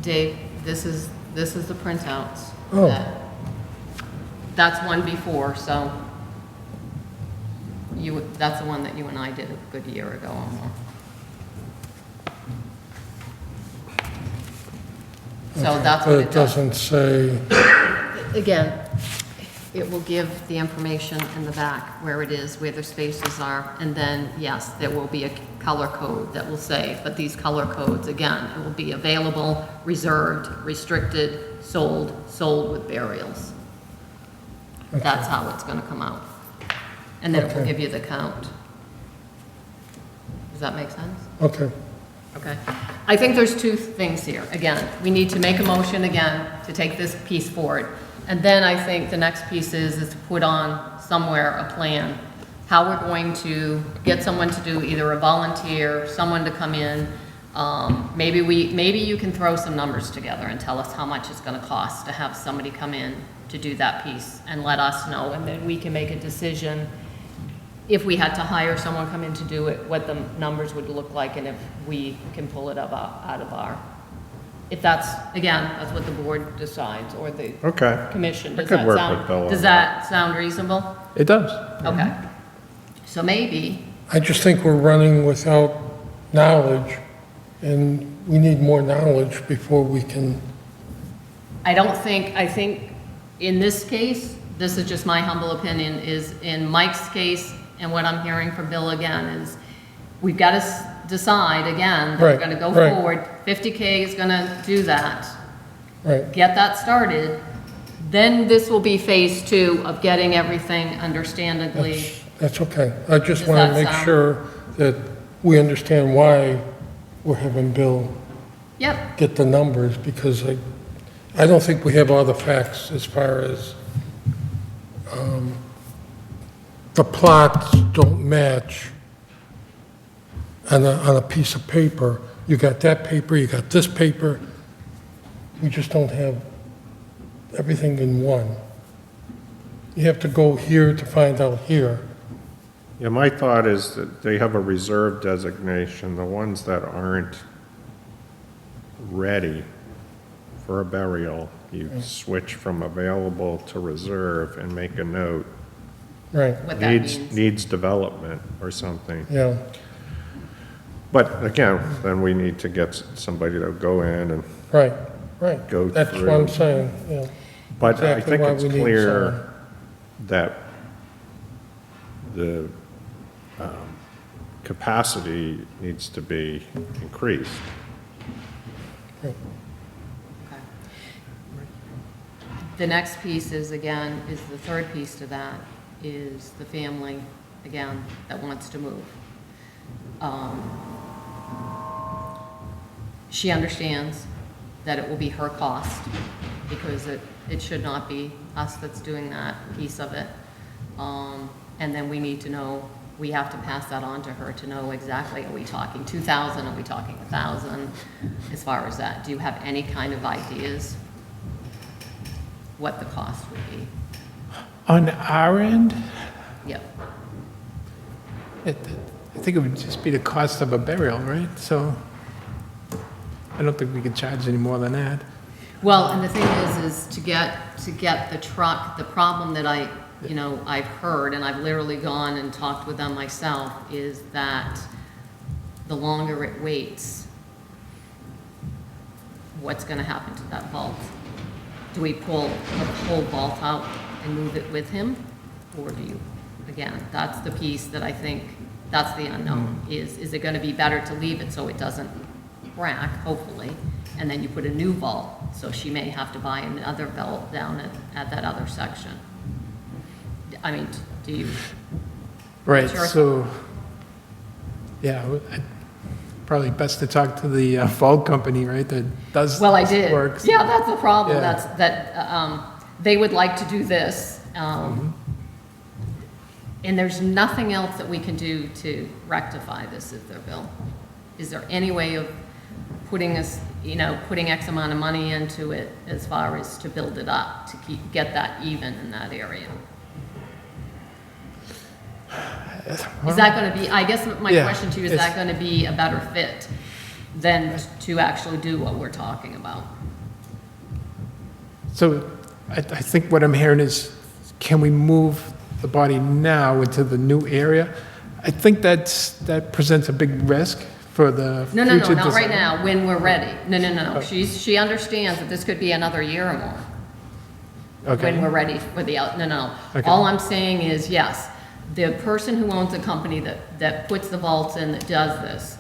Speaker 2: Dave, this is the printouts.
Speaker 4: Oh.
Speaker 2: That's one before, so that's the one that you and I did a good year ago or more. So that's
Speaker 4: But
Speaker 2: what
Speaker 4: it
Speaker 2: it does.
Speaker 4: doesn't say,
Speaker 2: Again, it will give the information in the back where it is, where the spaces are, and then, yes, there will be a color code that will say, but these color codes, again, it will be available, reserved, restricted, sold with burials. That's how it's gonna come out. And then it will
Speaker 4: Okay.
Speaker 2: give you the count. Does that make sense?
Speaker 4: okay,
Speaker 2: Okay. I think there's two things here. Again, we need to make a motion again to take this piece forward. And then I think the next piece is to put on somewhere a plan, how we're going to get someone to do either a volunteer, someone to come in. Maybe you can throw some numbers together and tell us how much it's gonna cost to have somebody come in to do that piece and let us know, and then we can make a decision if we had to hire someone come in to do it, what the numbers would look like, and if we can pull it up out of our, if that's, again, that's what the board decides, or the
Speaker 3: Okay.
Speaker 2: commission.
Speaker 3: I
Speaker 2: Does
Speaker 3: could
Speaker 2: that
Speaker 3: work
Speaker 2: sound-
Speaker 3: with Bill on
Speaker 2: Does that sound reasonable?
Speaker 5: It does.
Speaker 2: Okay. So maybe,
Speaker 4: I just think we're running without knowledge, and we need more knowledge before we can,
Speaker 2: I think in this case, this is just my humble opinion, is in Mike's case, and what I'm hearing from Bill again, is we've got to decide again, that we're
Speaker 4: Right,
Speaker 2: gonna go
Speaker 4: right.
Speaker 2: forward, 50K is gonna do that.
Speaker 4: right,
Speaker 2: Get that started, then this will be phase two of getting everything understandably.
Speaker 4: that's okay. I just
Speaker 2: Does
Speaker 4: want
Speaker 2: that
Speaker 4: to make
Speaker 2: sound-
Speaker 4: sure that we understand why we're having Bill
Speaker 2: Yep,
Speaker 4: get the numbers, because I don't think we have all the facts as far as the plots don't match on a piece of paper. You got that paper, you got this paper. We just don't have everything in one. You have to go here to find out here.
Speaker 3: Yeah, my thought is that they have a reserve designation, the ones that aren't ready for a burial, you switch from available to reserve and make a note.
Speaker 4: Right,
Speaker 2: what that means.
Speaker 3: Needs development or something.
Speaker 4: yeah,
Speaker 3: But again, then we need to get somebody to go in and,
Speaker 4: right, right.
Speaker 3: Go
Speaker 4: That's what I'm
Speaker 3: through.
Speaker 4: saying, yeah.
Speaker 3: but I
Speaker 4: Exactly
Speaker 3: think
Speaker 4: why
Speaker 3: it's
Speaker 4: we need
Speaker 3: clear that the capacity needs to be increased.
Speaker 2: Okay. The next piece is, again, is the third piece to that, is the family, again, that wants to move. She understands that it will be her cost, because it should not be us that's doing that piece of it. And then we need to know, we have to pass that on to her to know exactly, are we talking 2,000, are we talking 1,000, as far as that? Do you have any kind of ideas what the cost would be?
Speaker 5: On our end,
Speaker 2: Yep.
Speaker 5: I think it would just be the cost of a burial, right? So I don't think we could charge any more than that.
Speaker 2: Well, and the thing is to get the truck, the problem that I've heard, and I've literally gone and talked with them myself, is that the longer it waits, what's gonna happen to that vault? Do we pull the whole vault out and move it with him? Or do you, again, that's the piece that I think, that's the unknown, is it gonna be better to leave it so it doesn't crack, hopefully, and then you put a new vault, so she may have to buy another vault down at that other section? I mean, do you,
Speaker 5: Right,
Speaker 2: Sure.
Speaker 5: so, yeah, probably best to talk to the vault company, right, that does
Speaker 2: well, I did.
Speaker 5: works.
Speaker 2: Yeah, that's the problem,
Speaker 5: Yeah.
Speaker 2: they would like to do this, and there's nothing else that we can do to rectify this, is there, Bill? Is there any way of putting putting X amount of money into it as far as to build it up, to get that even in that area? Is that gonna be, I guess my
Speaker 5: Yeah,
Speaker 2: question to you, is that gonna be a better fit than to actually do what we're talking about?
Speaker 5: So I think what I'm hearing is, can we move the body now into the new area? I think that presents a big risk for the
Speaker 2: No,
Speaker 5: future
Speaker 2: not right
Speaker 5: design?
Speaker 2: now, when we're ready. No. She understands that this could be another year or more.
Speaker 5: Okay.
Speaker 2: When we're ready for the, no.
Speaker 5: Okay.
Speaker 2: All I'm saying is, yes, the person who owns the company that puts the vaults in, that does this,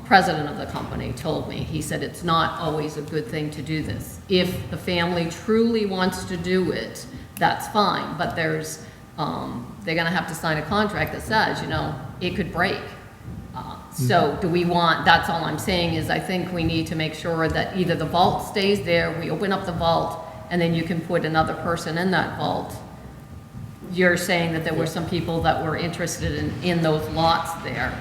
Speaker 2: president of the company told me, he said it's not always a good thing to do this. If the family truly wants to do it, that's fine, but there's, they're gonna have to sign a contract that says, it could break. So do we want, that's all I'm saying is I think we need to make sure that either the vault stays there, we open up the vault, and then you can put another person in that vault. You're saying that there were some people that were interested in those lots there.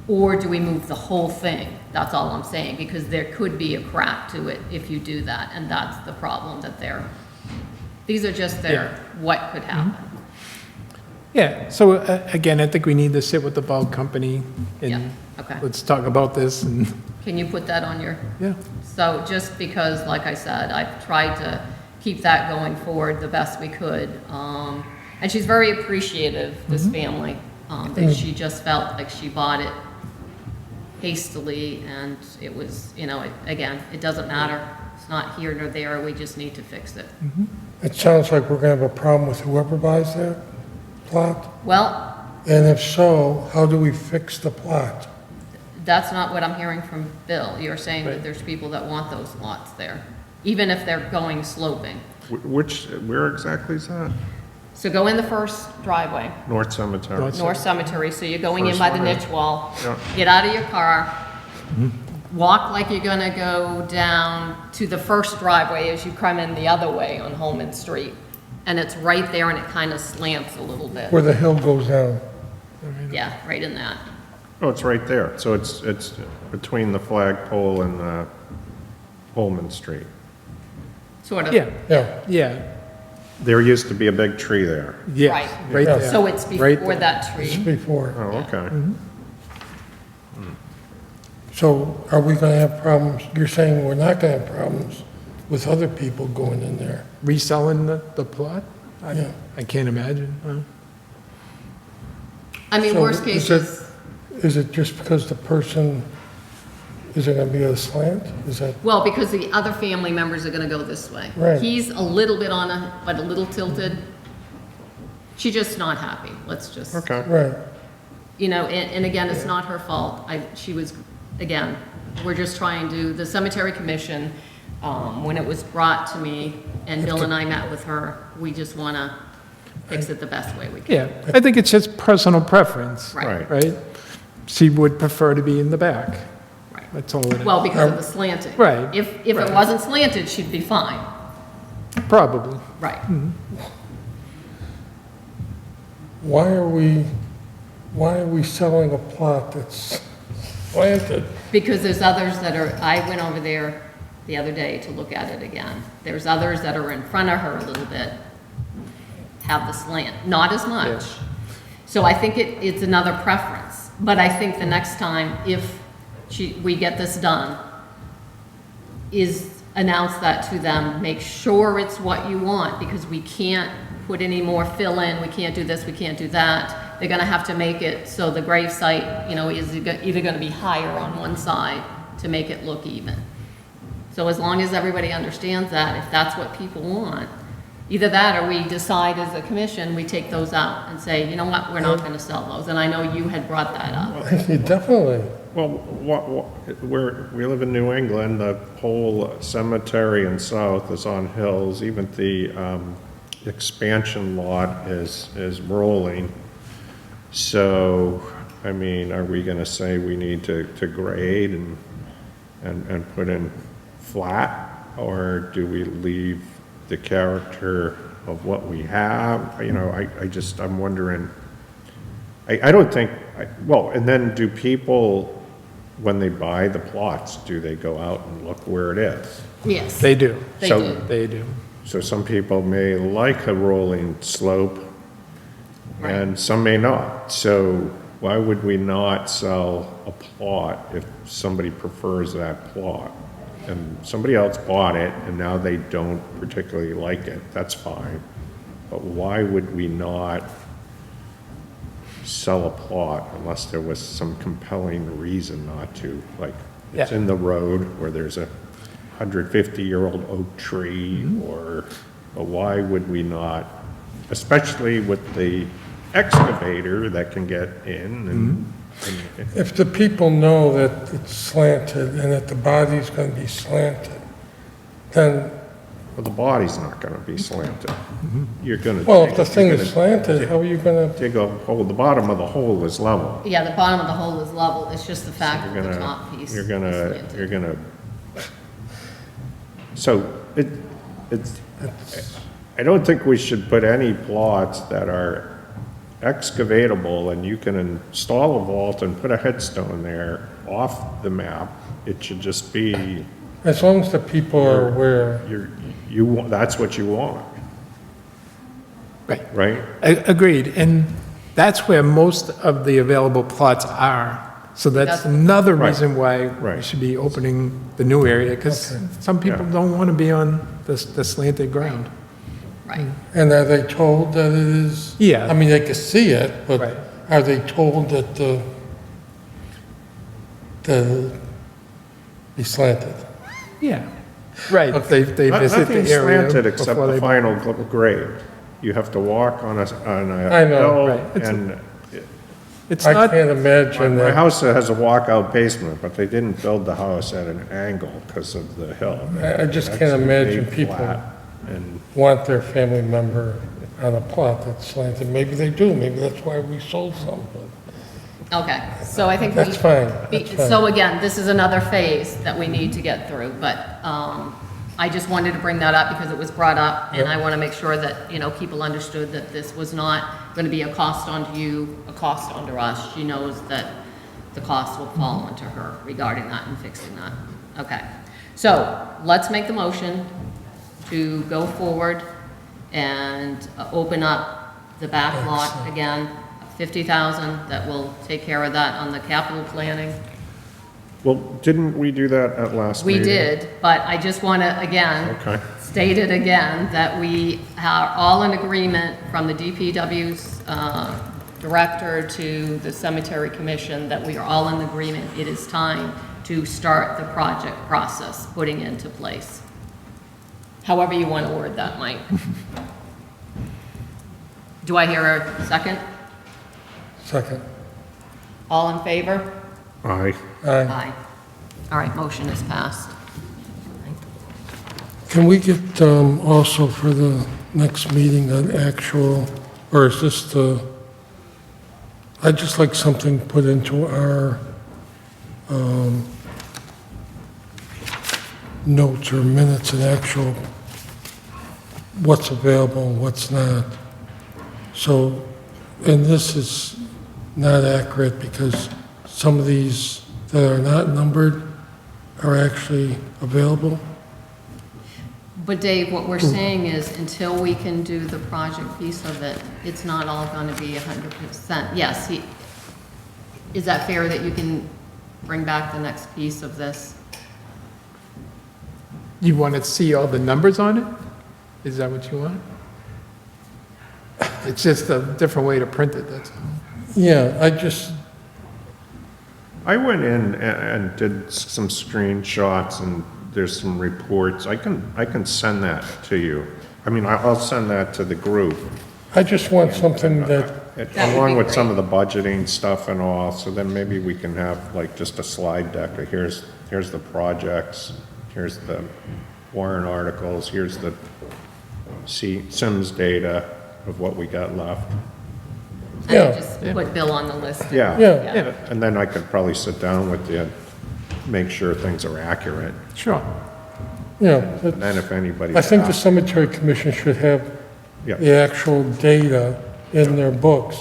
Speaker 2: Or do we move the whole thing? That's all I'm saying, because there could be a crack to it if you do that, and that's the problem that these are just what could happen.
Speaker 5: Yeah, so again, I think we need to sit with the vault company
Speaker 2: Yeah,
Speaker 5: and
Speaker 2: okay.
Speaker 5: let's talk about this and,
Speaker 2: Can you put that on your?
Speaker 5: yeah.
Speaker 2: So just because, like I said, I've tried to keep that going forward the best we could. And she's very appreciative, this family, that she just felt like she bought it hastily, and it was, again, it doesn't matter. It's not here nor there, we just need to fix it.
Speaker 4: It sounds like we're gonna have a problem with whoever buys that plot.
Speaker 2: Well,
Speaker 4: And if so, how do we fix the plot?
Speaker 2: that's not what I'm hearing from Bill. You're saying that
Speaker 5: Right.
Speaker 2: there's people that want those lots there, even if they're going sloping.
Speaker 3: Where exactly is that?
Speaker 2: So go in the first driveway,
Speaker 3: North Cemetery.
Speaker 2: North Cemetery, so you're going in
Speaker 3: First
Speaker 2: by the
Speaker 3: one in.
Speaker 2: niche wall.
Speaker 3: Yeah.
Speaker 2: Get out of your car, walk like you're gonna go down to the first driveway as you come in the other way on Holman Street. And it's right there and it kind of slants a little bit.
Speaker 4: Where the hill goes down?
Speaker 2: Yeah, right in that.
Speaker 3: Oh, it's right there. So it's between the flagpole and Holman Street.
Speaker 2: Sort of.
Speaker 5: Yeah,
Speaker 4: Yeah,
Speaker 5: yeah,
Speaker 3: There used to be a big tree there.
Speaker 5: yes,
Speaker 2: Right.
Speaker 5: right
Speaker 4: Yeah.
Speaker 5: there.
Speaker 2: So it's
Speaker 5: Right
Speaker 2: before
Speaker 5: there.
Speaker 2: that
Speaker 4: it's
Speaker 2: tree.
Speaker 4: before.
Speaker 3: Oh, okay.
Speaker 4: So are we gonna have problems? You're saying we're not gonna have problems with other people going in there?
Speaker 5: Reselling the plot?
Speaker 4: Yeah.
Speaker 5: I can't imagine, huh?
Speaker 2: I mean,
Speaker 4: So
Speaker 2: worst case is,
Speaker 4: Is it just because the person, is it gonna be a slant? Is that,
Speaker 2: well, because the other family members are gonna go this way.
Speaker 4: Right.
Speaker 2: He's a little bit but a little tilted. She's just not happy, let's just.
Speaker 3: Okay.
Speaker 4: right,
Speaker 2: And again, it's not her fault. She was, again, we're just trying to, the cemetery commission, when it was brought to me, and Bill and I met with her, we just want to fix it the best way we can.
Speaker 5: Yeah, I think it's just personal preference,
Speaker 2: Right.
Speaker 5: right? She would prefer to be in the back.
Speaker 2: Right.
Speaker 5: That's all it is.
Speaker 2: Well, because of the slanting.
Speaker 5: Right.
Speaker 2: If it
Speaker 5: Right.
Speaker 2: wasn't slanted, she'd be fine.
Speaker 5: Probably.
Speaker 2: Right.
Speaker 4: why are we selling a plot that's slanted?
Speaker 2: Because there's others that are, I went over there the other day to look at it again. There's others that are in front of her a little bit, have the slant, not as much. So I think it's another preference. But I think the next time, if we get this done, is announce that to them, make sure it's what you want, because we can't put any more fill in, we can't do this, we can't do that. They're gonna have to make it so the grave site, is either gonna be higher on one side to make it look even. So as long as everybody understands that, if that's what people want, either that or we decide as a commission, we take those out and say, you know what, we're not gonna sell those. And I know you had brought that up.
Speaker 4: Definitely.
Speaker 3: Well, we live in New England, the whole cemetery and south is on hills, even the expansion lot is rolling. So, I mean, are we gonna say we need to grade and put in flat? Or do we leave the character of what we have? I'm wondering, I don't think, well, and then do people, when they buy the plots, do they go out and look where it is?
Speaker 2: Yes.
Speaker 5: They do.
Speaker 2: They
Speaker 3: So-
Speaker 2: do.
Speaker 5: They do.
Speaker 3: So some people may like a rolling slope, and some may not. So why would we not sell a plot if somebody prefers that plot? And somebody else bought it, and now they don't particularly like it, that's fine. But why would we not sell a plot unless there was some compelling reason not to, like, it's
Speaker 5: Yeah.
Speaker 3: in the road where there's a 150-year-old oak tree, or why would we not, especially with the excavator that can get in and
Speaker 4: If the people know that it's slanted and that the body's going to be slanted, then,
Speaker 3: well, the body's not gonna be slanted. You're gonna.
Speaker 4: well, if the thing
Speaker 3: you're
Speaker 4: is
Speaker 3: gonna
Speaker 4: slanted, how are you going to,
Speaker 3: dig a hole, the bottom of the hole is level.
Speaker 2: Yeah, the bottom of the hole is level, it's just the fact
Speaker 3: You're
Speaker 2: that the
Speaker 3: gonna,
Speaker 2: top piece
Speaker 3: you're
Speaker 2: is
Speaker 3: gonna,
Speaker 2: slanted.
Speaker 3: you're gonna, so it's, I don't think we should put any plots that are excavatable and you can install a vault and put a headstone there off the map. It should just be,
Speaker 4: as long as the people are aware.
Speaker 3: that's what you want,
Speaker 5: Right.
Speaker 3: right?
Speaker 5: Agreed, and that's where most of the available plots are. So that's
Speaker 2: That's-
Speaker 5: another
Speaker 3: Right.
Speaker 5: reason why we
Speaker 3: Right.
Speaker 5: should be opening the new area, because some people
Speaker 3: Yeah.
Speaker 5: don't want to be on the slanted ground.
Speaker 2: Right.
Speaker 4: And are they told that it is?
Speaker 5: Yeah.
Speaker 4: I mean, they can see it, but
Speaker 5: Right.
Speaker 4: are they told that the be slanted?
Speaker 5: Yeah, right, they visit the
Speaker 3: Nothing's
Speaker 5: area
Speaker 3: slanted except
Speaker 5: before
Speaker 3: the
Speaker 5: they...
Speaker 3: final grade. You have to walk on a
Speaker 4: I know,
Speaker 3: hill,
Speaker 5: right. It's-
Speaker 3: and
Speaker 5: It's
Speaker 4: I
Speaker 5: not,
Speaker 4: can't imagine
Speaker 3: my
Speaker 4: that.
Speaker 3: house has a walkout basement, but they didn't build the house at an angle because of the hill.
Speaker 4: I just
Speaker 3: That's
Speaker 4: can't imagine
Speaker 3: made
Speaker 4: people
Speaker 3: flat, And
Speaker 4: want their family member on a plot that's slanted. Maybe they do, maybe that's why we sold some, but
Speaker 2: Okay, so I think we.
Speaker 4: that's fine, that's fine.
Speaker 2: So again, this is another phase that we need to get through, but I just wanted to bring that up because it was brought up, and I want to make sure that, people understood that this was not going to be a cost onto you, a cost onto us. She knows that the cost will fall onto her regarding that and fixing that. Okay, so let's make the motion to go forward and open up the back lot again, 50,000, that will take care of that on the capital planning.
Speaker 3: well, didn't we do that at last
Speaker 2: We
Speaker 3: meeting?
Speaker 2: did, but I just want to, again,
Speaker 3: Okay.
Speaker 2: state it again, that we are all in agreement from the DPW's director to the cemetery commission, that we are all in agreement. It is time to start the project process, putting into place. However you want to word that, Mike. Do I hear a second?
Speaker 4: Second.
Speaker 2: All in favor?
Speaker 3: Aye.
Speaker 4: Aye.
Speaker 2: Aye. All right, motion is passed.
Speaker 4: Can we get also for the next meeting an actual, or is this the, I'd just like something put into our notes or minutes, an actual, what's available, what's not. So, and this is not accurate because some of these that are not numbered are actually available.
Speaker 2: But Dave, what we're saying is, until we can do the project piece of it, it's not all gonna be 100%. Yes, is that fair that you can bring back the next piece of this?
Speaker 5: You want to see all the numbers on it? Is that what you want? It's just a different way to print it, that's all.
Speaker 4: Yeah, I just,
Speaker 3: I went in and did some screenshots, and there's some reports. I can send that to you. I mean, I'll send that to the group,
Speaker 4: I just want something that,
Speaker 2: That would
Speaker 3: along
Speaker 2: be
Speaker 3: with some
Speaker 2: great.
Speaker 3: of the budgeting stuff and all, so then maybe we can have like just a slide deck of here's the projects, here's the warrant articles, here's the Sims data of what we got left.
Speaker 2: And
Speaker 4: Yeah.
Speaker 2: just put Bill on the list.
Speaker 3: Yeah.
Speaker 4: Yeah.
Speaker 3: And then I could probably sit down with you, make sure things are accurate.
Speaker 5: Sure.
Speaker 4: yeah,
Speaker 3: And then if anybody's
Speaker 4: I think the
Speaker 3: asked-
Speaker 4: cemetery commission should have
Speaker 3: Yeah.
Speaker 4: the actual data in their books,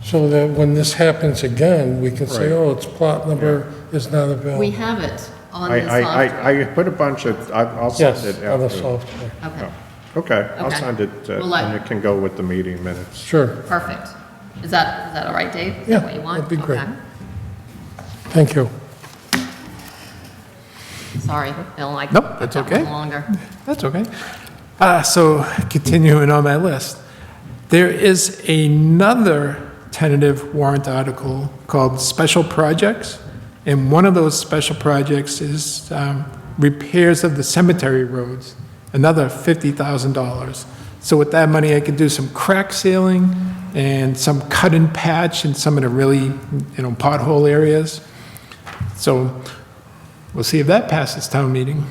Speaker 4: so that when this happens again, we can say,
Speaker 3: Right.
Speaker 4: oh, its plot number is not
Speaker 2: We
Speaker 4: available.
Speaker 2: have it on the software.
Speaker 3: I put a bunch of, I'll
Speaker 4: Yes,
Speaker 3: send it
Speaker 4: on the
Speaker 3: after.
Speaker 2: Okay,
Speaker 4: software.
Speaker 3: Okay, I'll
Speaker 2: Okay.
Speaker 3: send it,
Speaker 2: We'll let-
Speaker 3: and it can go with the meeting minutes.
Speaker 4: Sure,
Speaker 2: perfect. Is that all right, Dave? Is that
Speaker 4: Yeah,
Speaker 2: what you want?
Speaker 4: that'd be great.
Speaker 2: Okay.
Speaker 4: thank you.
Speaker 2: Sorry, Bill, I.
Speaker 5: Nope, that's
Speaker 2: kept
Speaker 5: okay.
Speaker 2: one longer.
Speaker 5: That's okay. So continuing on my list, there is another tentative warrant article called Special Projects. And one of those special projects is repairs of the cemetery roads, another $50,000. So with that money, I could do some crack sealing and some cut and patch in some of the really, pothole areas. So we'll see if that passes town meeting.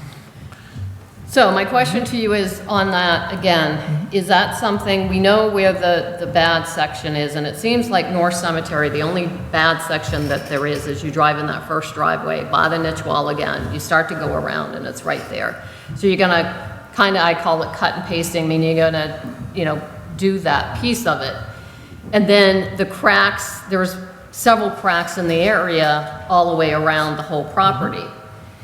Speaker 2: So my question to you is on that, again, is that something, we know where the bad section is, and it seems like North Cemetery, the only bad section that there is you drive in that first driveway, by the niche wall again, you start to go around and it's right there. So you're gonna kind of, I call it cut and pasting, meaning you're gonna, do that piece of it. And then the cracks, there's several cracks in the area all the way around the whole property.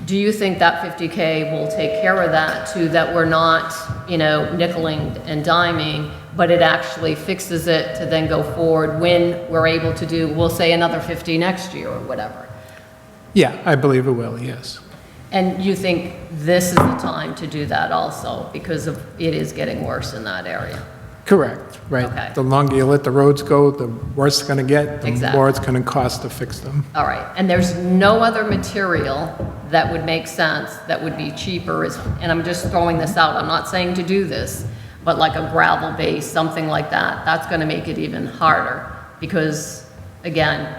Speaker 2: Do you think that 50K will take care of that too, that we're not, nickeling and diming, but it actually fixes it to then go forward when we're able to do, we'll say another 50 next year or whatever?
Speaker 5: Yeah, I believe it will, yes.
Speaker 2: And you think this is the time to do that also because it is getting worse in that area?
Speaker 5: Correct, right.
Speaker 2: Okay.
Speaker 5: The longer you let the roads go, the worse it's going to get, the
Speaker 2: Exactly.
Speaker 5: more it's going to cost to fix them.
Speaker 2: All right, and there's no other material that would make sense, that would be cheaper, and I'm just throwing this out, I'm not saying to do this, but like a gravel base, something like that, that's gonna make it even harder, because, again,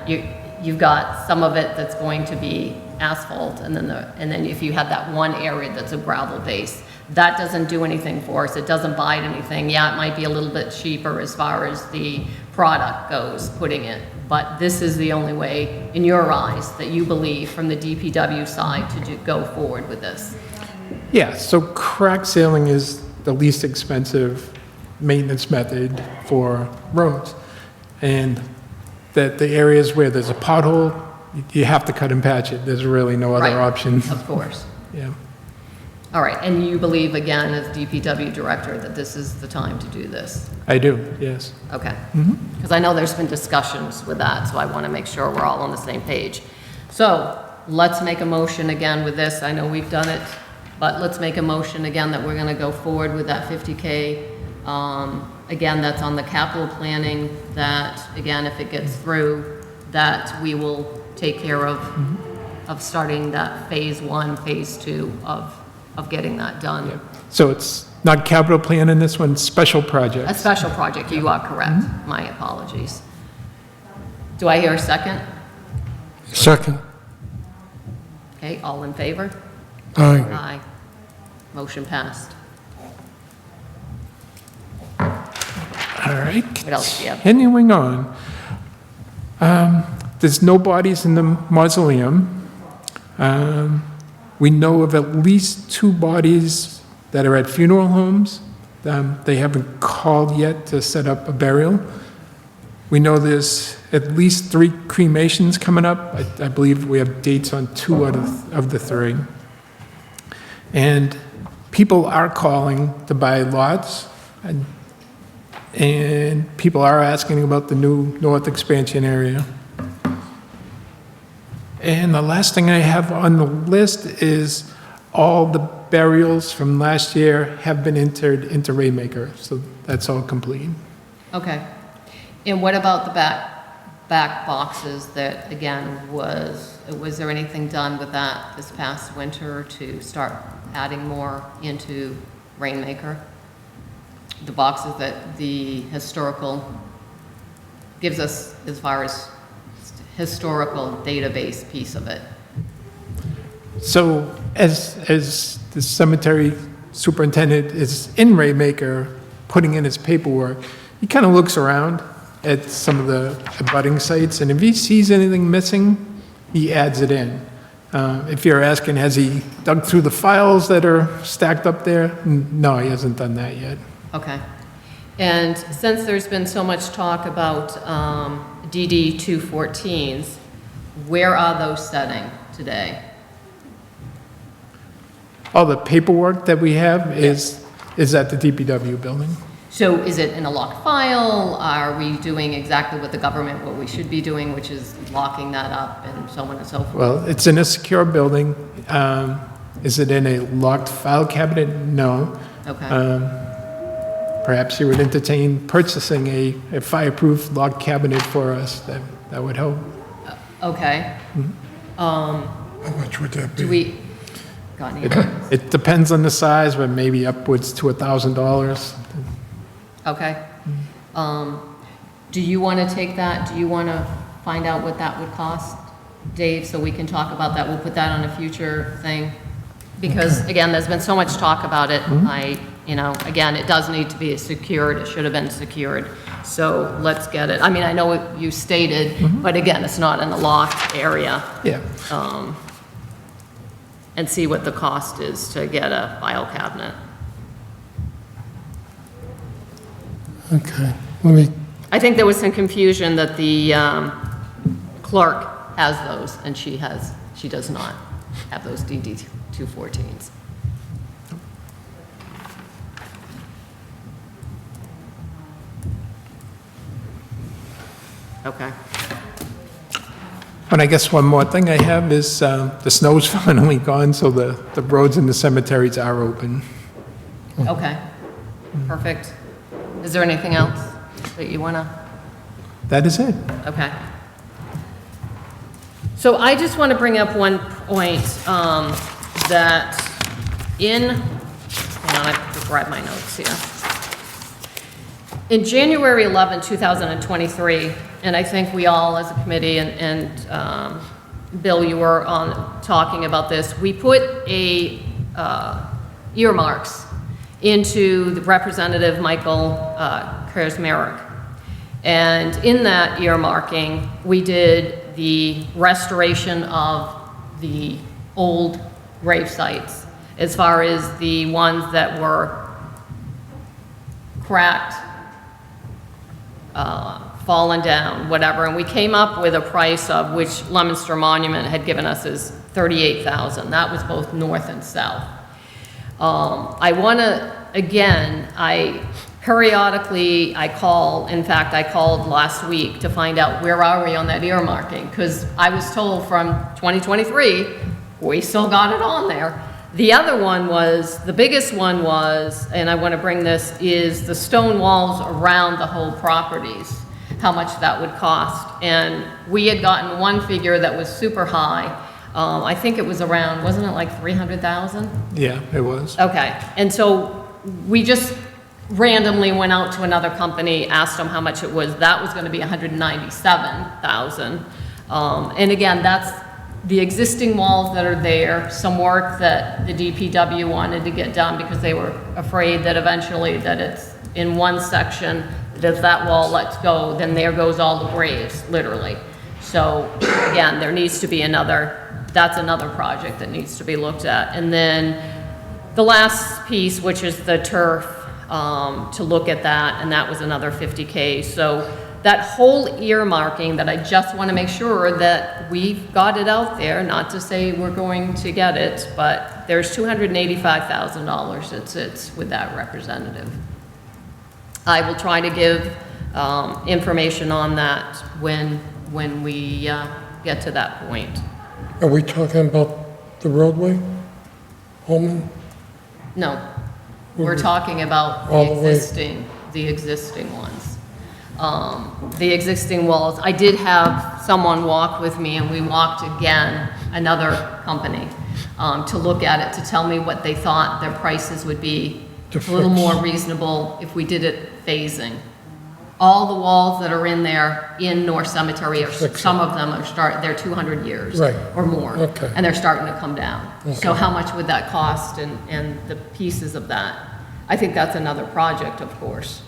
Speaker 2: you've got some of it that's going to be asphalt, and then if you have that one area that's a gravel base, that doesn't do anything for us, it doesn't bite anything. Yeah, it might be a little bit cheaper as far as the product goes, putting it, but this is the only way, in your eyes, that you believe from the DPW side to go forward with this.
Speaker 5: Yeah, so crack sealing is the least expensive maintenance method for roads. And that the areas where there's a pothole, you have to cut and patch it. There's really no other
Speaker 2: Right,
Speaker 5: option.
Speaker 2: Of course.
Speaker 5: Yeah.
Speaker 2: All right, and you believe, again, as DPW director, that this is the time to do this?
Speaker 5: I do, yes.
Speaker 2: Okay. Because I know there's been discussions with that, so I want to make sure we're all on the same page. So let's make a motion again with this. I know we've done it, but let's make a motion again that we're going to go forward with that 50K. Again, that's on the capital planning, that, again, if it gets through, that we will take care of starting that phase 1, phase 2 of getting that done.
Speaker 5: So it's not capital plan in this one, special
Speaker 2: A
Speaker 5: project.
Speaker 2: special project, you are correct. My apologies. Do I hear a second?
Speaker 4: Second.
Speaker 2: Okay, all in favor?
Speaker 4: Aye.
Speaker 2: Aye. Motion passed.
Speaker 5: All right.
Speaker 2: What else do you have?
Speaker 5: Continuing on. There's no bodies in the mausoleum. We know of at least 2 bodies that are at funeral homes. They haven't called yet to set up a burial. We know there's at least 3 cremations coming up. I believe we have dates on 2 out of the 3. And people are calling to buy lots, and people are asking about the new north expansion area. And the last thing I have on the list is all the burials from last year have been entered into Raymaker, so that's all complete.
Speaker 2: Okay. And what about the back boxes that, again, was there anything done with that this past winter to start adding more into Rainmaker? The boxes that the historical gives us as far as historical database piece of it.
Speaker 5: So as the cemetery superintendent is in Raymaker, putting in his paperwork, he kind of looks around at some of the abutting sites, and if he sees anything missing, he adds it in. If you're asking, has he dug through the files that are stacked up there? No, he hasn't done that yet.
Speaker 2: Okay. And since there's been so much talk about DD 214s, where are those setting today?
Speaker 5: All the paperwork that we have is at the DPW building.
Speaker 2: So is it in a locked file? Are we doing exactly what the government, what we should be doing, which is locking that up and so on and so forth?
Speaker 5: Well, it's in a secure building. Is it in a locked file cabinet? No.
Speaker 2: Okay.
Speaker 5: perhaps you would entertain purchasing a fireproof log cabinet for us. That would help.
Speaker 2: Okay.
Speaker 4: How much would that be?
Speaker 2: Do we, got any?
Speaker 5: It depends on the size, but maybe upwards to $1,000.
Speaker 2: Okay. Do you want to take that? Do you want to find out what that would cost, Dave, so we can talk about that? We'll put that on a future thing. Because, again, there's been so much talk about it. Again, it does need to be secured. It should have been secured. So let's get it. I mean, I know what you stated, but again, it's not in a locked area.
Speaker 5: Yeah.
Speaker 2: And see what the cost is to get a file cabinet.
Speaker 4: Okay, let me,
Speaker 2: I think there was some confusion that the clerk has those, and she does not have those DD 214s. Okay.
Speaker 5: But I guess one more thing I have is the snow's finally gone, so the roads and the cemeteries are open.
Speaker 2: Okay. Perfect. Is there anything else that you want to?
Speaker 5: That is it.
Speaker 2: Okay. So I just want to bring up one point that hang on, I have to grab my notes here. In January 11, 2023, and I think we all as a committee and Bill, you were talking about this, we put earmarks into the Representative Michael Kaczmarek. And in that earmarking, we did the restoration of the old grave sites, as far as the ones that were cracked, fallen down, whatever. And we came up with a price of which Leominster Monument had given us is $38,000. That was both north and south. I want to, again, periodically I call, in fact, I called last week to find out where are we on that earmarking, because I was told from 2023, we still got it on there. The other one was, the biggest one was, and I want to bring this, is the stone walls around the whole properties, how much that would cost. And we had gotten one figure that was super high. I think it was around, wasn't it like 300,000?
Speaker 5: Yeah, it was.
Speaker 2: Okay, and so we just randomly went out to another company, asked them how much it was. That was going to be 197,000. And again, that's the existing walls that are there, some work that the DPW wanted to get done because they were afraid that eventually that it's in one section, that if that wall lets go, then there goes all the graves, literally. So again, there needs to be that's another project that needs to be looked at. And then the last piece, which is the turf, to look at that, and that was another 50K. So that whole earmarking that I just want to make sure that we've got it out there, not to say we're going to get it, but there's $285,000 that sits with that representative. I will try to give information on that when we get to that point.
Speaker 4: are we talking about the roadway? Holman?
Speaker 2: No, we're talking about
Speaker 4: All the way.
Speaker 2: the existing ones. The existing walls. I did have someone walk with me, and we walked again, another company, to look at it, to tell me what they thought their prices would be.
Speaker 4: To
Speaker 2: A little
Speaker 4: fix.
Speaker 2: more reasonable if we did it phasing. All the walls that are in there in North Cemetery,
Speaker 4: Fix
Speaker 2: some of them they're 200 years
Speaker 4: Right.
Speaker 2: or more.
Speaker 4: Okay.
Speaker 2: And they're starting to come down. So how much would that cost and the pieces of that? I think that's another project, of course.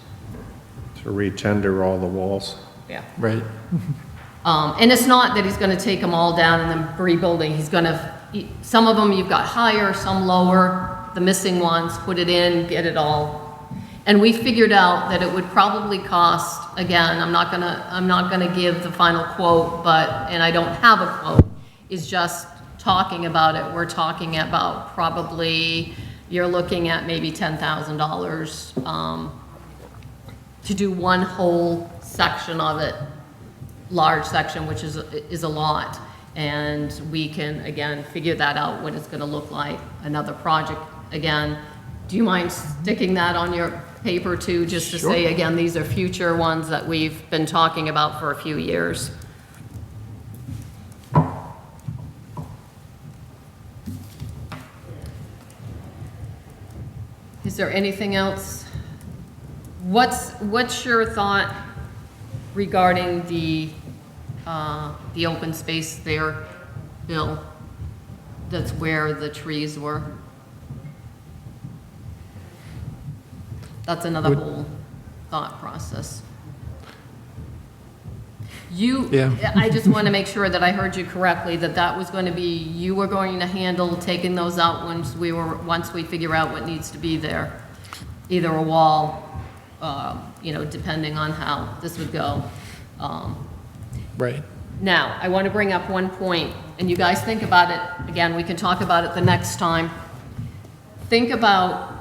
Speaker 3: To re-tender all the walls.
Speaker 2: Yeah.
Speaker 5: Right.
Speaker 2: And it's not that he's gonna take them all down and then rebuilding, some of them you've got higher, some lower, the missing ones, put it in, get it all. And we figured out that it would probably cost, again, I'm not gonna give the final quote, and I don't have a quote, is just talking about it, we're talking about probably, you're looking at maybe $10,000, to do one whole section of it, large section, which is a lot. And we can, again, figure that out, what it's gonna look like, another project. Again, do you mind sticking that on your paper too, just to
Speaker 5: Sure.
Speaker 2: say, again, these are future ones that we've been talking about for a few years. Is there anything else? What's your thought regarding the open space there, Bill? That's where the trees were? That's another
Speaker 5: Would-
Speaker 2: whole thought process. You,
Speaker 5: Yeah.
Speaker 2: I just want to make sure that I heard you correctly, that that was going to be, you were going to handle taking those out once we figure out what needs to be there. Either a wall, depending on how this would go.
Speaker 5: Right.
Speaker 2: Now, I want to bring up one point, and you guys think about it, again, we can talk about it the next time. Think about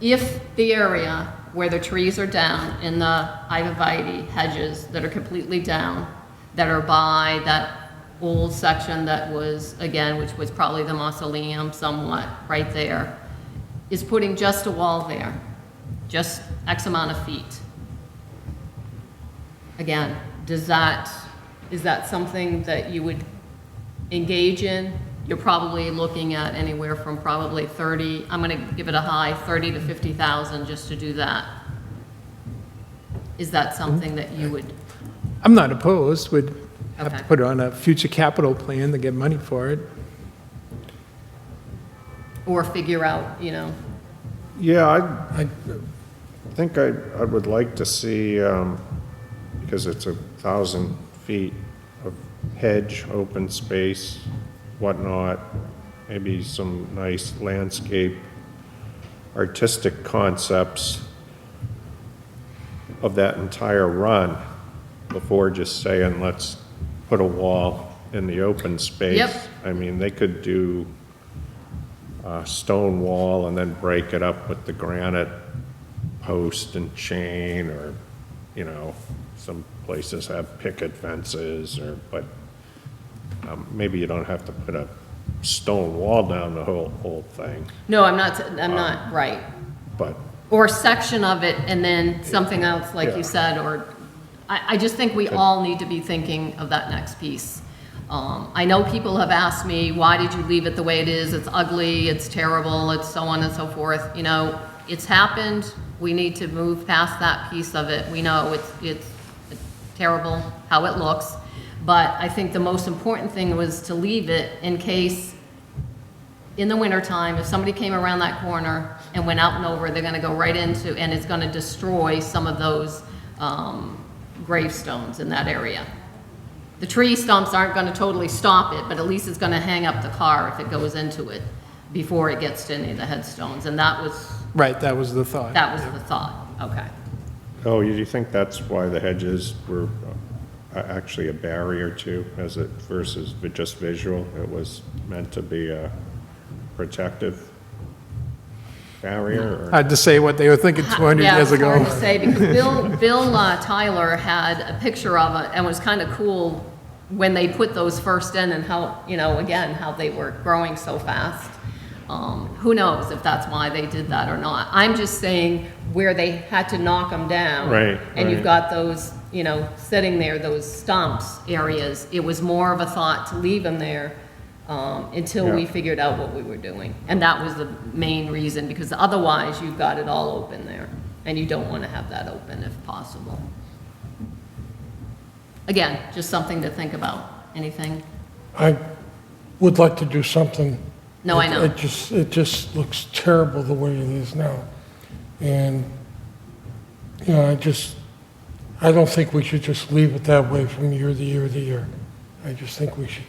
Speaker 2: if the area where the trees are down in the arborvitae hedges that are completely down, that are by that old section that was, again, which was probably the mausoleum somewhat, right there, is putting just a wall there, just X amount of feet. Again, is that something that you would engage in? You're probably looking at anywhere from probably 30, I'm gonna give it a high, 30 to 50,000 just to do that. Is that something that you would,
Speaker 5: I'm not opposed, would have to
Speaker 2: Okay.
Speaker 5: put it on a future capital plan to get money for it.
Speaker 2: or figure out,
Speaker 3: Yeah, I think I would like to see, because it's 1,000 feet of hedge, open space, whatnot, maybe some nice landscape, artistic concepts of that entire run before just saying, let's put a wall in the open space.
Speaker 2: Yep.
Speaker 3: I mean, they could do a stone wall and then break it up with the granite post and chain, or, some places have picket fences, but maybe you don't have to put a stone wall down the whole thing,
Speaker 2: no, I'm not, right.
Speaker 3: but,
Speaker 2: Or a section of it and then something else, like
Speaker 3: Yeah.
Speaker 2: you said, or, I just think we all need to be thinking of that next piece. I know people have asked me, why did you leave it the way it is? It's ugly, it's terrible, it's so on and so forth. It's happened, we need to move past that piece of it. We know it's terrible how it looks, but I think the most important thing was to leave it in case in the wintertime, if somebody came around that corner and went out and over, they're gonna go right into, and it's gonna destroy some of those gravestones in that area. The tree stumps aren't gonna totally stop it, but at least it's gonna hang up the car if it goes into it before it gets to any of the headstones, and that was
Speaker 5: Right, that was the thought.
Speaker 2: the thought, okay.
Speaker 3: oh, you think that's why the hedges were actually a barrier too, versus just visual? It was meant to be a protective barrier, or?
Speaker 5: Hard to say what they were thinking 200
Speaker 2: Yeah,
Speaker 5: years
Speaker 2: it's hard
Speaker 5: ago.
Speaker 2: to say, because Bill Tyler had a picture of it, and it was kind of cool when they put those first in, and how, again, how they were growing so fast. Who knows if that's why they did that or not. I'm just saying where they had to knock them down.
Speaker 3: Right,
Speaker 2: And you've
Speaker 3: right.
Speaker 2: got those, sitting there, those stumps areas. It was more of a thought to leave them there until we
Speaker 3: Yeah.
Speaker 2: figured out what we were doing. And that was the main reason, because otherwise you've got it all open there. And you don't want to have that open if possible. Again, just something to think about. Anything?
Speaker 4: I would like to do something.
Speaker 2: No, I know.
Speaker 4: It just looks terrible the way it is now. And, I don't think we should just leave it that way from year to year to year. I just think we should,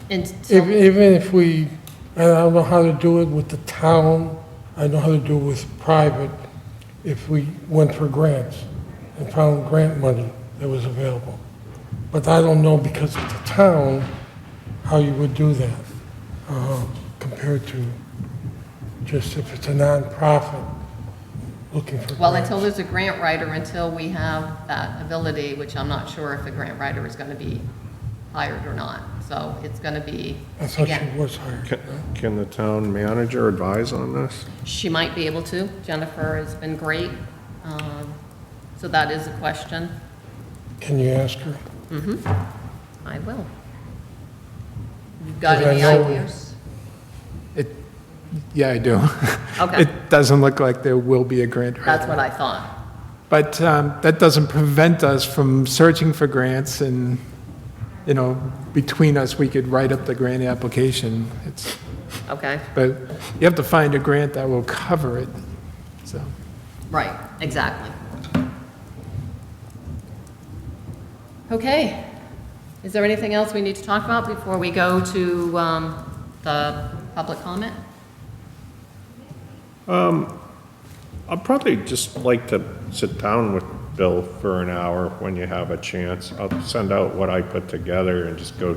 Speaker 2: And so-
Speaker 4: even if I don't know how to do it with the town, I know how to do it with private, if we went for grants and found grant money that was available. But I don't know, because of the town, how you would do that, compared to just if it's a nonprofit looking for
Speaker 2: Well,
Speaker 4: grants.
Speaker 2: until there's a grant writer, until we have that ability, which I'm not sure if a grant writer is going to be hired or not. So it's going to be,
Speaker 4: I thought she
Speaker 2: again,
Speaker 4: was hired.
Speaker 3: Can the town manager advise on this?
Speaker 2: she might be able to. Jennifer has been great. So that is a question.
Speaker 4: Can you ask her?
Speaker 2: I will. You've got
Speaker 4: Because I
Speaker 2: any
Speaker 4: know-
Speaker 2: ideas?
Speaker 5: Yeah, I do.
Speaker 2: Okay.
Speaker 5: It doesn't look like there will be a grant. right
Speaker 2: That's
Speaker 5: now.
Speaker 2: what I thought.
Speaker 5: But that doesn't prevent us from searching for grants and, you know, between us, we could write up the grant application.
Speaker 2: Okay,
Speaker 5: But you have to find a grant that will cover it, so.
Speaker 2: right, exactly. Okay. Is there anything else we need to talk about before we go to the public comment?
Speaker 3: I'd probably just like to sit down with Bill for an hour when you have a chance. I'll send out what I put together and just go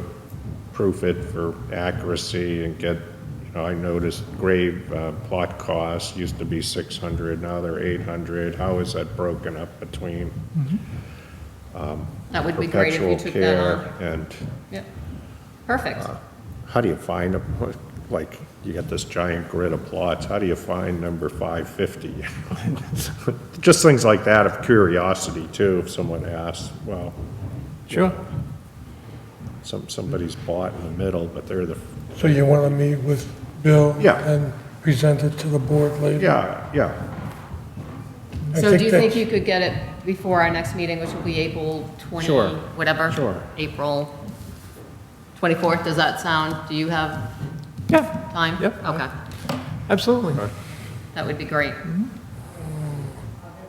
Speaker 3: proof it for accuracy and get, you know, I noticed grave plot costs used to be 600, now they're 800. How is that broken up between
Speaker 2: That would be great if you
Speaker 3: perpetual
Speaker 2: took that
Speaker 3: care
Speaker 2: on.
Speaker 3: and
Speaker 2: Yep. Perfect.
Speaker 3: how do you find them? Like, you got this giant grid of plots, how do you find number 550? Just things like that of curiosity too, if someone asks, well,
Speaker 5: Sure.
Speaker 3: somebody's bought in the middle, but they're the,
Speaker 4: So you want to meet with Bill?
Speaker 3: Yeah.
Speaker 4: And present it to the board later?
Speaker 3: yeah.
Speaker 4: I
Speaker 2: So do you think
Speaker 4: that's-
Speaker 2: you could get it before our next meeting, which will be April 20,
Speaker 3: Sure.
Speaker 2: whatever?
Speaker 3: Sure.
Speaker 2: April 24th, does that sound, do you have
Speaker 5: Yeah,
Speaker 2: time?
Speaker 5: Yep.
Speaker 2: Okay,
Speaker 5: absolutely.
Speaker 2: that would be great.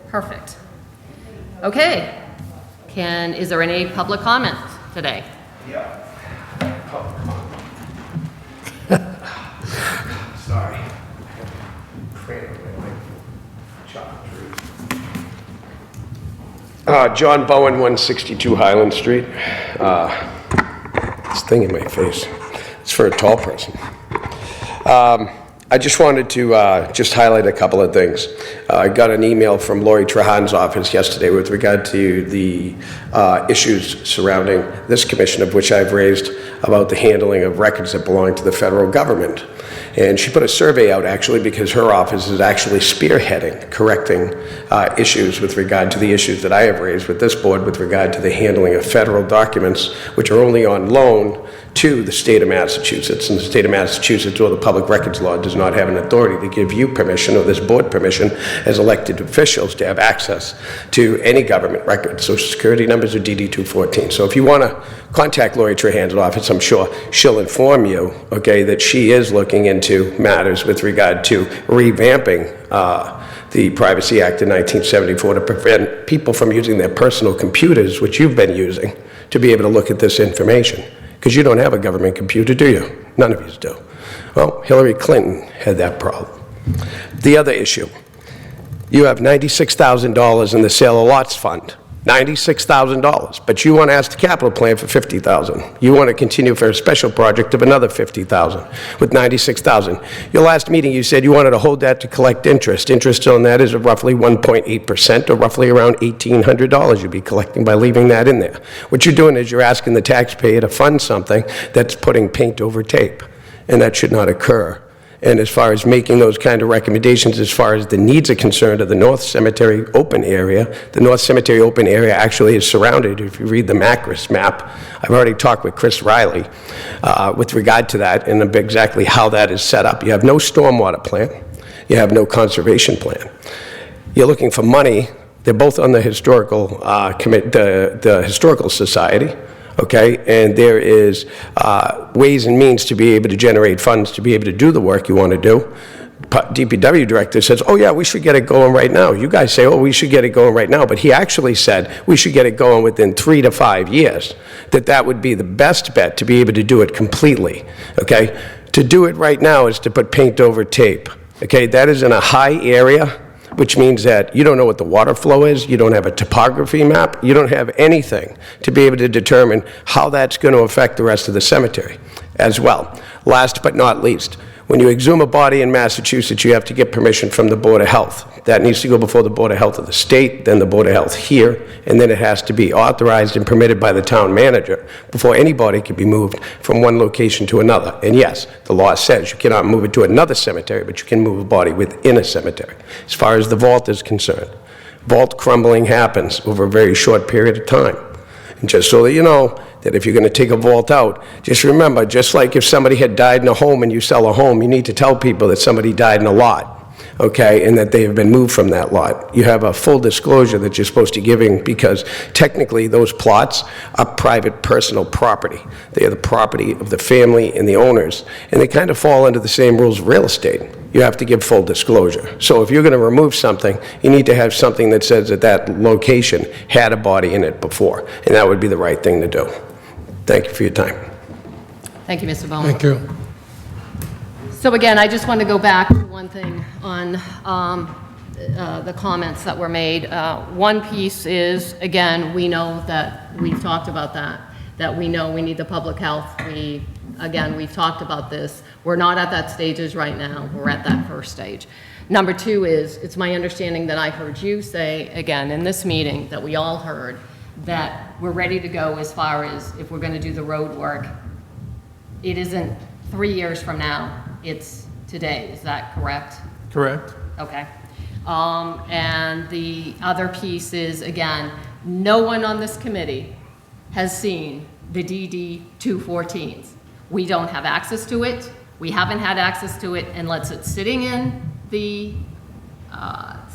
Speaker 2: Perfect. Okay. Is there any public comment today?
Speaker 6: Sorry. John Bowen, 162 Highland Street. This thing in my face. It's for a tall person. I just wanted to just highlight a couple of things. I got an email from Lori Trahan's office yesterday with regard to the issues surrounding this commission, of which I've raised about the handling of records that belong to the federal government. And she put a survey out, actually, because her office is actually spearheading, correcting issues with regard to the issues that I have raised with this board with regard to the handling of federal documents, which are only on loan to the state of Massachusetts. And the state of Massachusetts, or the public records law, does not have an authority to give you permission, or this board permission, as elected officials to have access to any government record, social security numbers or DD-214. So if you want to contact Lori Trahan's office, I'm sure she'll inform you, okay, that she is looking into matters with regard to revamping the Privacy Act of 1974 to prevent people from using their personal computers, which you've been using, to be able to look at this information. Because you don't have a government computer, do you? None of you do. Well, Hillary Clinton had that problem. The other issue, you have $96,000 in the sale of lots fund. $96,000, but you want to ask the capital plan for $50,000. You want to continue for a special project of another $50,000 with $96,000. Your last meeting, you said you wanted to hold that to collect interest. Interest on that is roughly 1.8%, or roughly around $1,800 you'd be collecting by leaving that in there. What you're doing is you're asking the taxpayer to fund something that's putting paint over tape, and that should not occur. And as far as making those kind of recommendations, as far as the needs are concerned of the North Cemetery open area, the North Cemetery open area actually is surrounded, if you read the Macris map, I've already talked with Chris Riley with regard to that and exactly how that is set up. You have no stormwater plan. You have no conservation plan. You're looking for money. They're both on the historical the Historical Society. Okay, and there is ways and means to be able to generate funds to be able to do the work you want to do. DPW director says, oh yeah, we should get it going right now. You guys say, oh, we should get it going right now. But he actually said we should get it going within 3 to 5 years, that would be the best bet to be able to do it completely. Okay, to do it right now is to put paint over tape. Okay, that is in a high area, which means that you don't know what the water flow is, you don't have a topography map, you don't have anything to be able to determine how that's going to affect the rest of the cemetery as well. Last but not least, when you exhume a body in Massachusetts, you have to get permission from the Board of Health. That needs to go before the Board of Health of the state, then the Board of Health here, and then it has to be authorized and permitted by the town manager before any body can be moved from one location to another. And yes, the law says you cannot move it to another cemetery, but you can move a body within a cemetery. As far as the vault is concerned, Vault crumbling happens over a very short period of time. And just so that you know, that if you're going to take a vault out, just remember, just like if somebody had died in a home and you sell a home, you need to tell people that somebody died in a lot, okay, and that they have been moved from that lot. You have a full disclosure that you're supposed to giving, because technically those plots are private personal property. They are the property of the family and the owners, and they kind of fall under the same rules of real estate. You have to give full disclosure. So if you're going to remove something, you need to have something that says that that location had a body in it before, and that would be the right thing to do. Thank you for your time.
Speaker 2: Thank you, Mr. Bowman.
Speaker 4: Thank you.
Speaker 2: So again, I just want to go back to one thing on the comments that were made. One piece is, again, we know that, we've talked about that we know we need the public health. Again, we've talked about this. We're not at that stages right now. We're at that first stage. Number two is, it's my understanding that I heard you say, again, in this meeting, that we all heard, that we're ready to go as far as if we're going to do the road work. It isn't 3 years from now, it's today. Is that correct?
Speaker 5: Correct.
Speaker 2: Okay. And the other piece is, again, no one on this committee has seen the DD 214s. We don't have access to it. We haven't had access to it unless it's sitting in the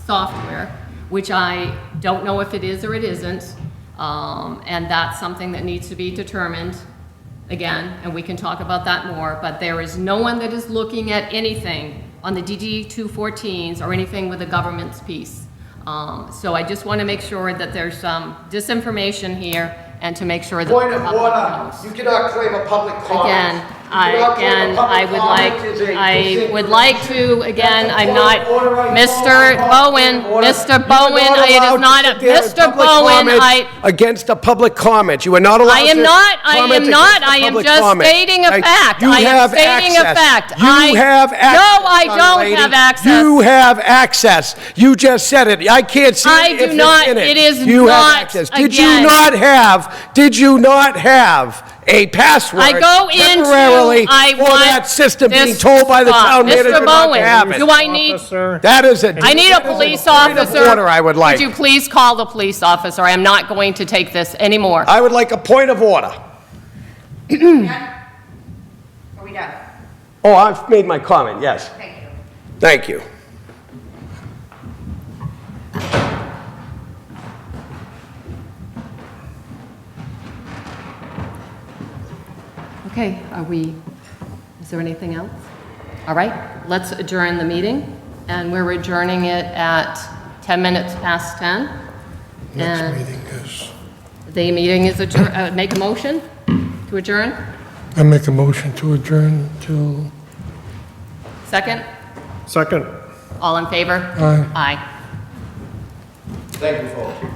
Speaker 2: software, which I don't know if it is or it isn't. And that's something that needs to be determined, again, and we can talk about that more, but there is no one that is looking at anything on the DD 214s or anything with the government's piece. So I just want to make sure that there's some disinformation here and to make sure that
Speaker 6: Point
Speaker 2: the
Speaker 6: of
Speaker 2: public
Speaker 6: order,
Speaker 2: knows.
Speaker 6: you cannot claim a public comment.
Speaker 2: Again,
Speaker 6: You cannot claim a
Speaker 2: I
Speaker 6: public
Speaker 2: would
Speaker 6: comment is a
Speaker 2: I would like to, again,
Speaker 6: That's a
Speaker 2: I'm
Speaker 6: point
Speaker 2: not,
Speaker 6: of order. I
Speaker 2: Mr.
Speaker 6: call
Speaker 2: Bowen,
Speaker 6: point of order.
Speaker 2: Mr.
Speaker 6: You are
Speaker 2: Bowen,
Speaker 6: not
Speaker 2: it is
Speaker 6: allowed
Speaker 2: not,
Speaker 6: to sit there in
Speaker 2: Mr.
Speaker 6: public
Speaker 2: Bowen,
Speaker 6: comment against a public comment. You are not allowed
Speaker 2: I am
Speaker 6: to
Speaker 2: not,
Speaker 6: comment
Speaker 2: I am
Speaker 6: against a public
Speaker 2: just
Speaker 6: comment.
Speaker 2: stating a
Speaker 6: Right?
Speaker 2: fact.
Speaker 6: You
Speaker 2: I am
Speaker 6: have
Speaker 2: stating a
Speaker 6: access.
Speaker 2: fact.
Speaker 6: You have access.
Speaker 2: No, I
Speaker 6: young
Speaker 2: don't
Speaker 6: lady.
Speaker 2: have access.
Speaker 6: You have access. You just said it. I can't see
Speaker 2: I
Speaker 6: it
Speaker 2: do
Speaker 6: if it's
Speaker 2: not.
Speaker 6: in it.
Speaker 2: It is
Speaker 6: You
Speaker 2: not,
Speaker 6: have access.
Speaker 2: again.
Speaker 6: Did you not have a password
Speaker 2: I go into,
Speaker 6: temporarily
Speaker 2: I
Speaker 6: for
Speaker 2: want
Speaker 6: that system being
Speaker 2: this
Speaker 6: told by the
Speaker 2: stop.
Speaker 6: town manager
Speaker 2: Mr.
Speaker 6: not to have
Speaker 2: Bowen,
Speaker 6: it?
Speaker 2: do I need,
Speaker 6: That is a.
Speaker 2: I need a police officer.
Speaker 6: Point of order, I would like.
Speaker 2: Would you please call the police officer? I am not going to take this anymore.
Speaker 6: I would like a point of order.
Speaker 7: Are we done?
Speaker 6: Oh, I've made my comment, yes.
Speaker 7: Thank you.
Speaker 6: Thank you.
Speaker 2: Okay, is there anything else? All right, let's adjourn the meeting, and we're adjourning it at 10 minutes past 10.
Speaker 4: Next
Speaker 2: And
Speaker 4: meeting is,
Speaker 2: the meeting is adjourned, make a motion to adjourn?
Speaker 4: I make a motion to adjourn till,
Speaker 2: Second?
Speaker 3: Second.
Speaker 2: All in favor?
Speaker 4: Aye.
Speaker 2: Aye.
Speaker 6: Thank you, folks.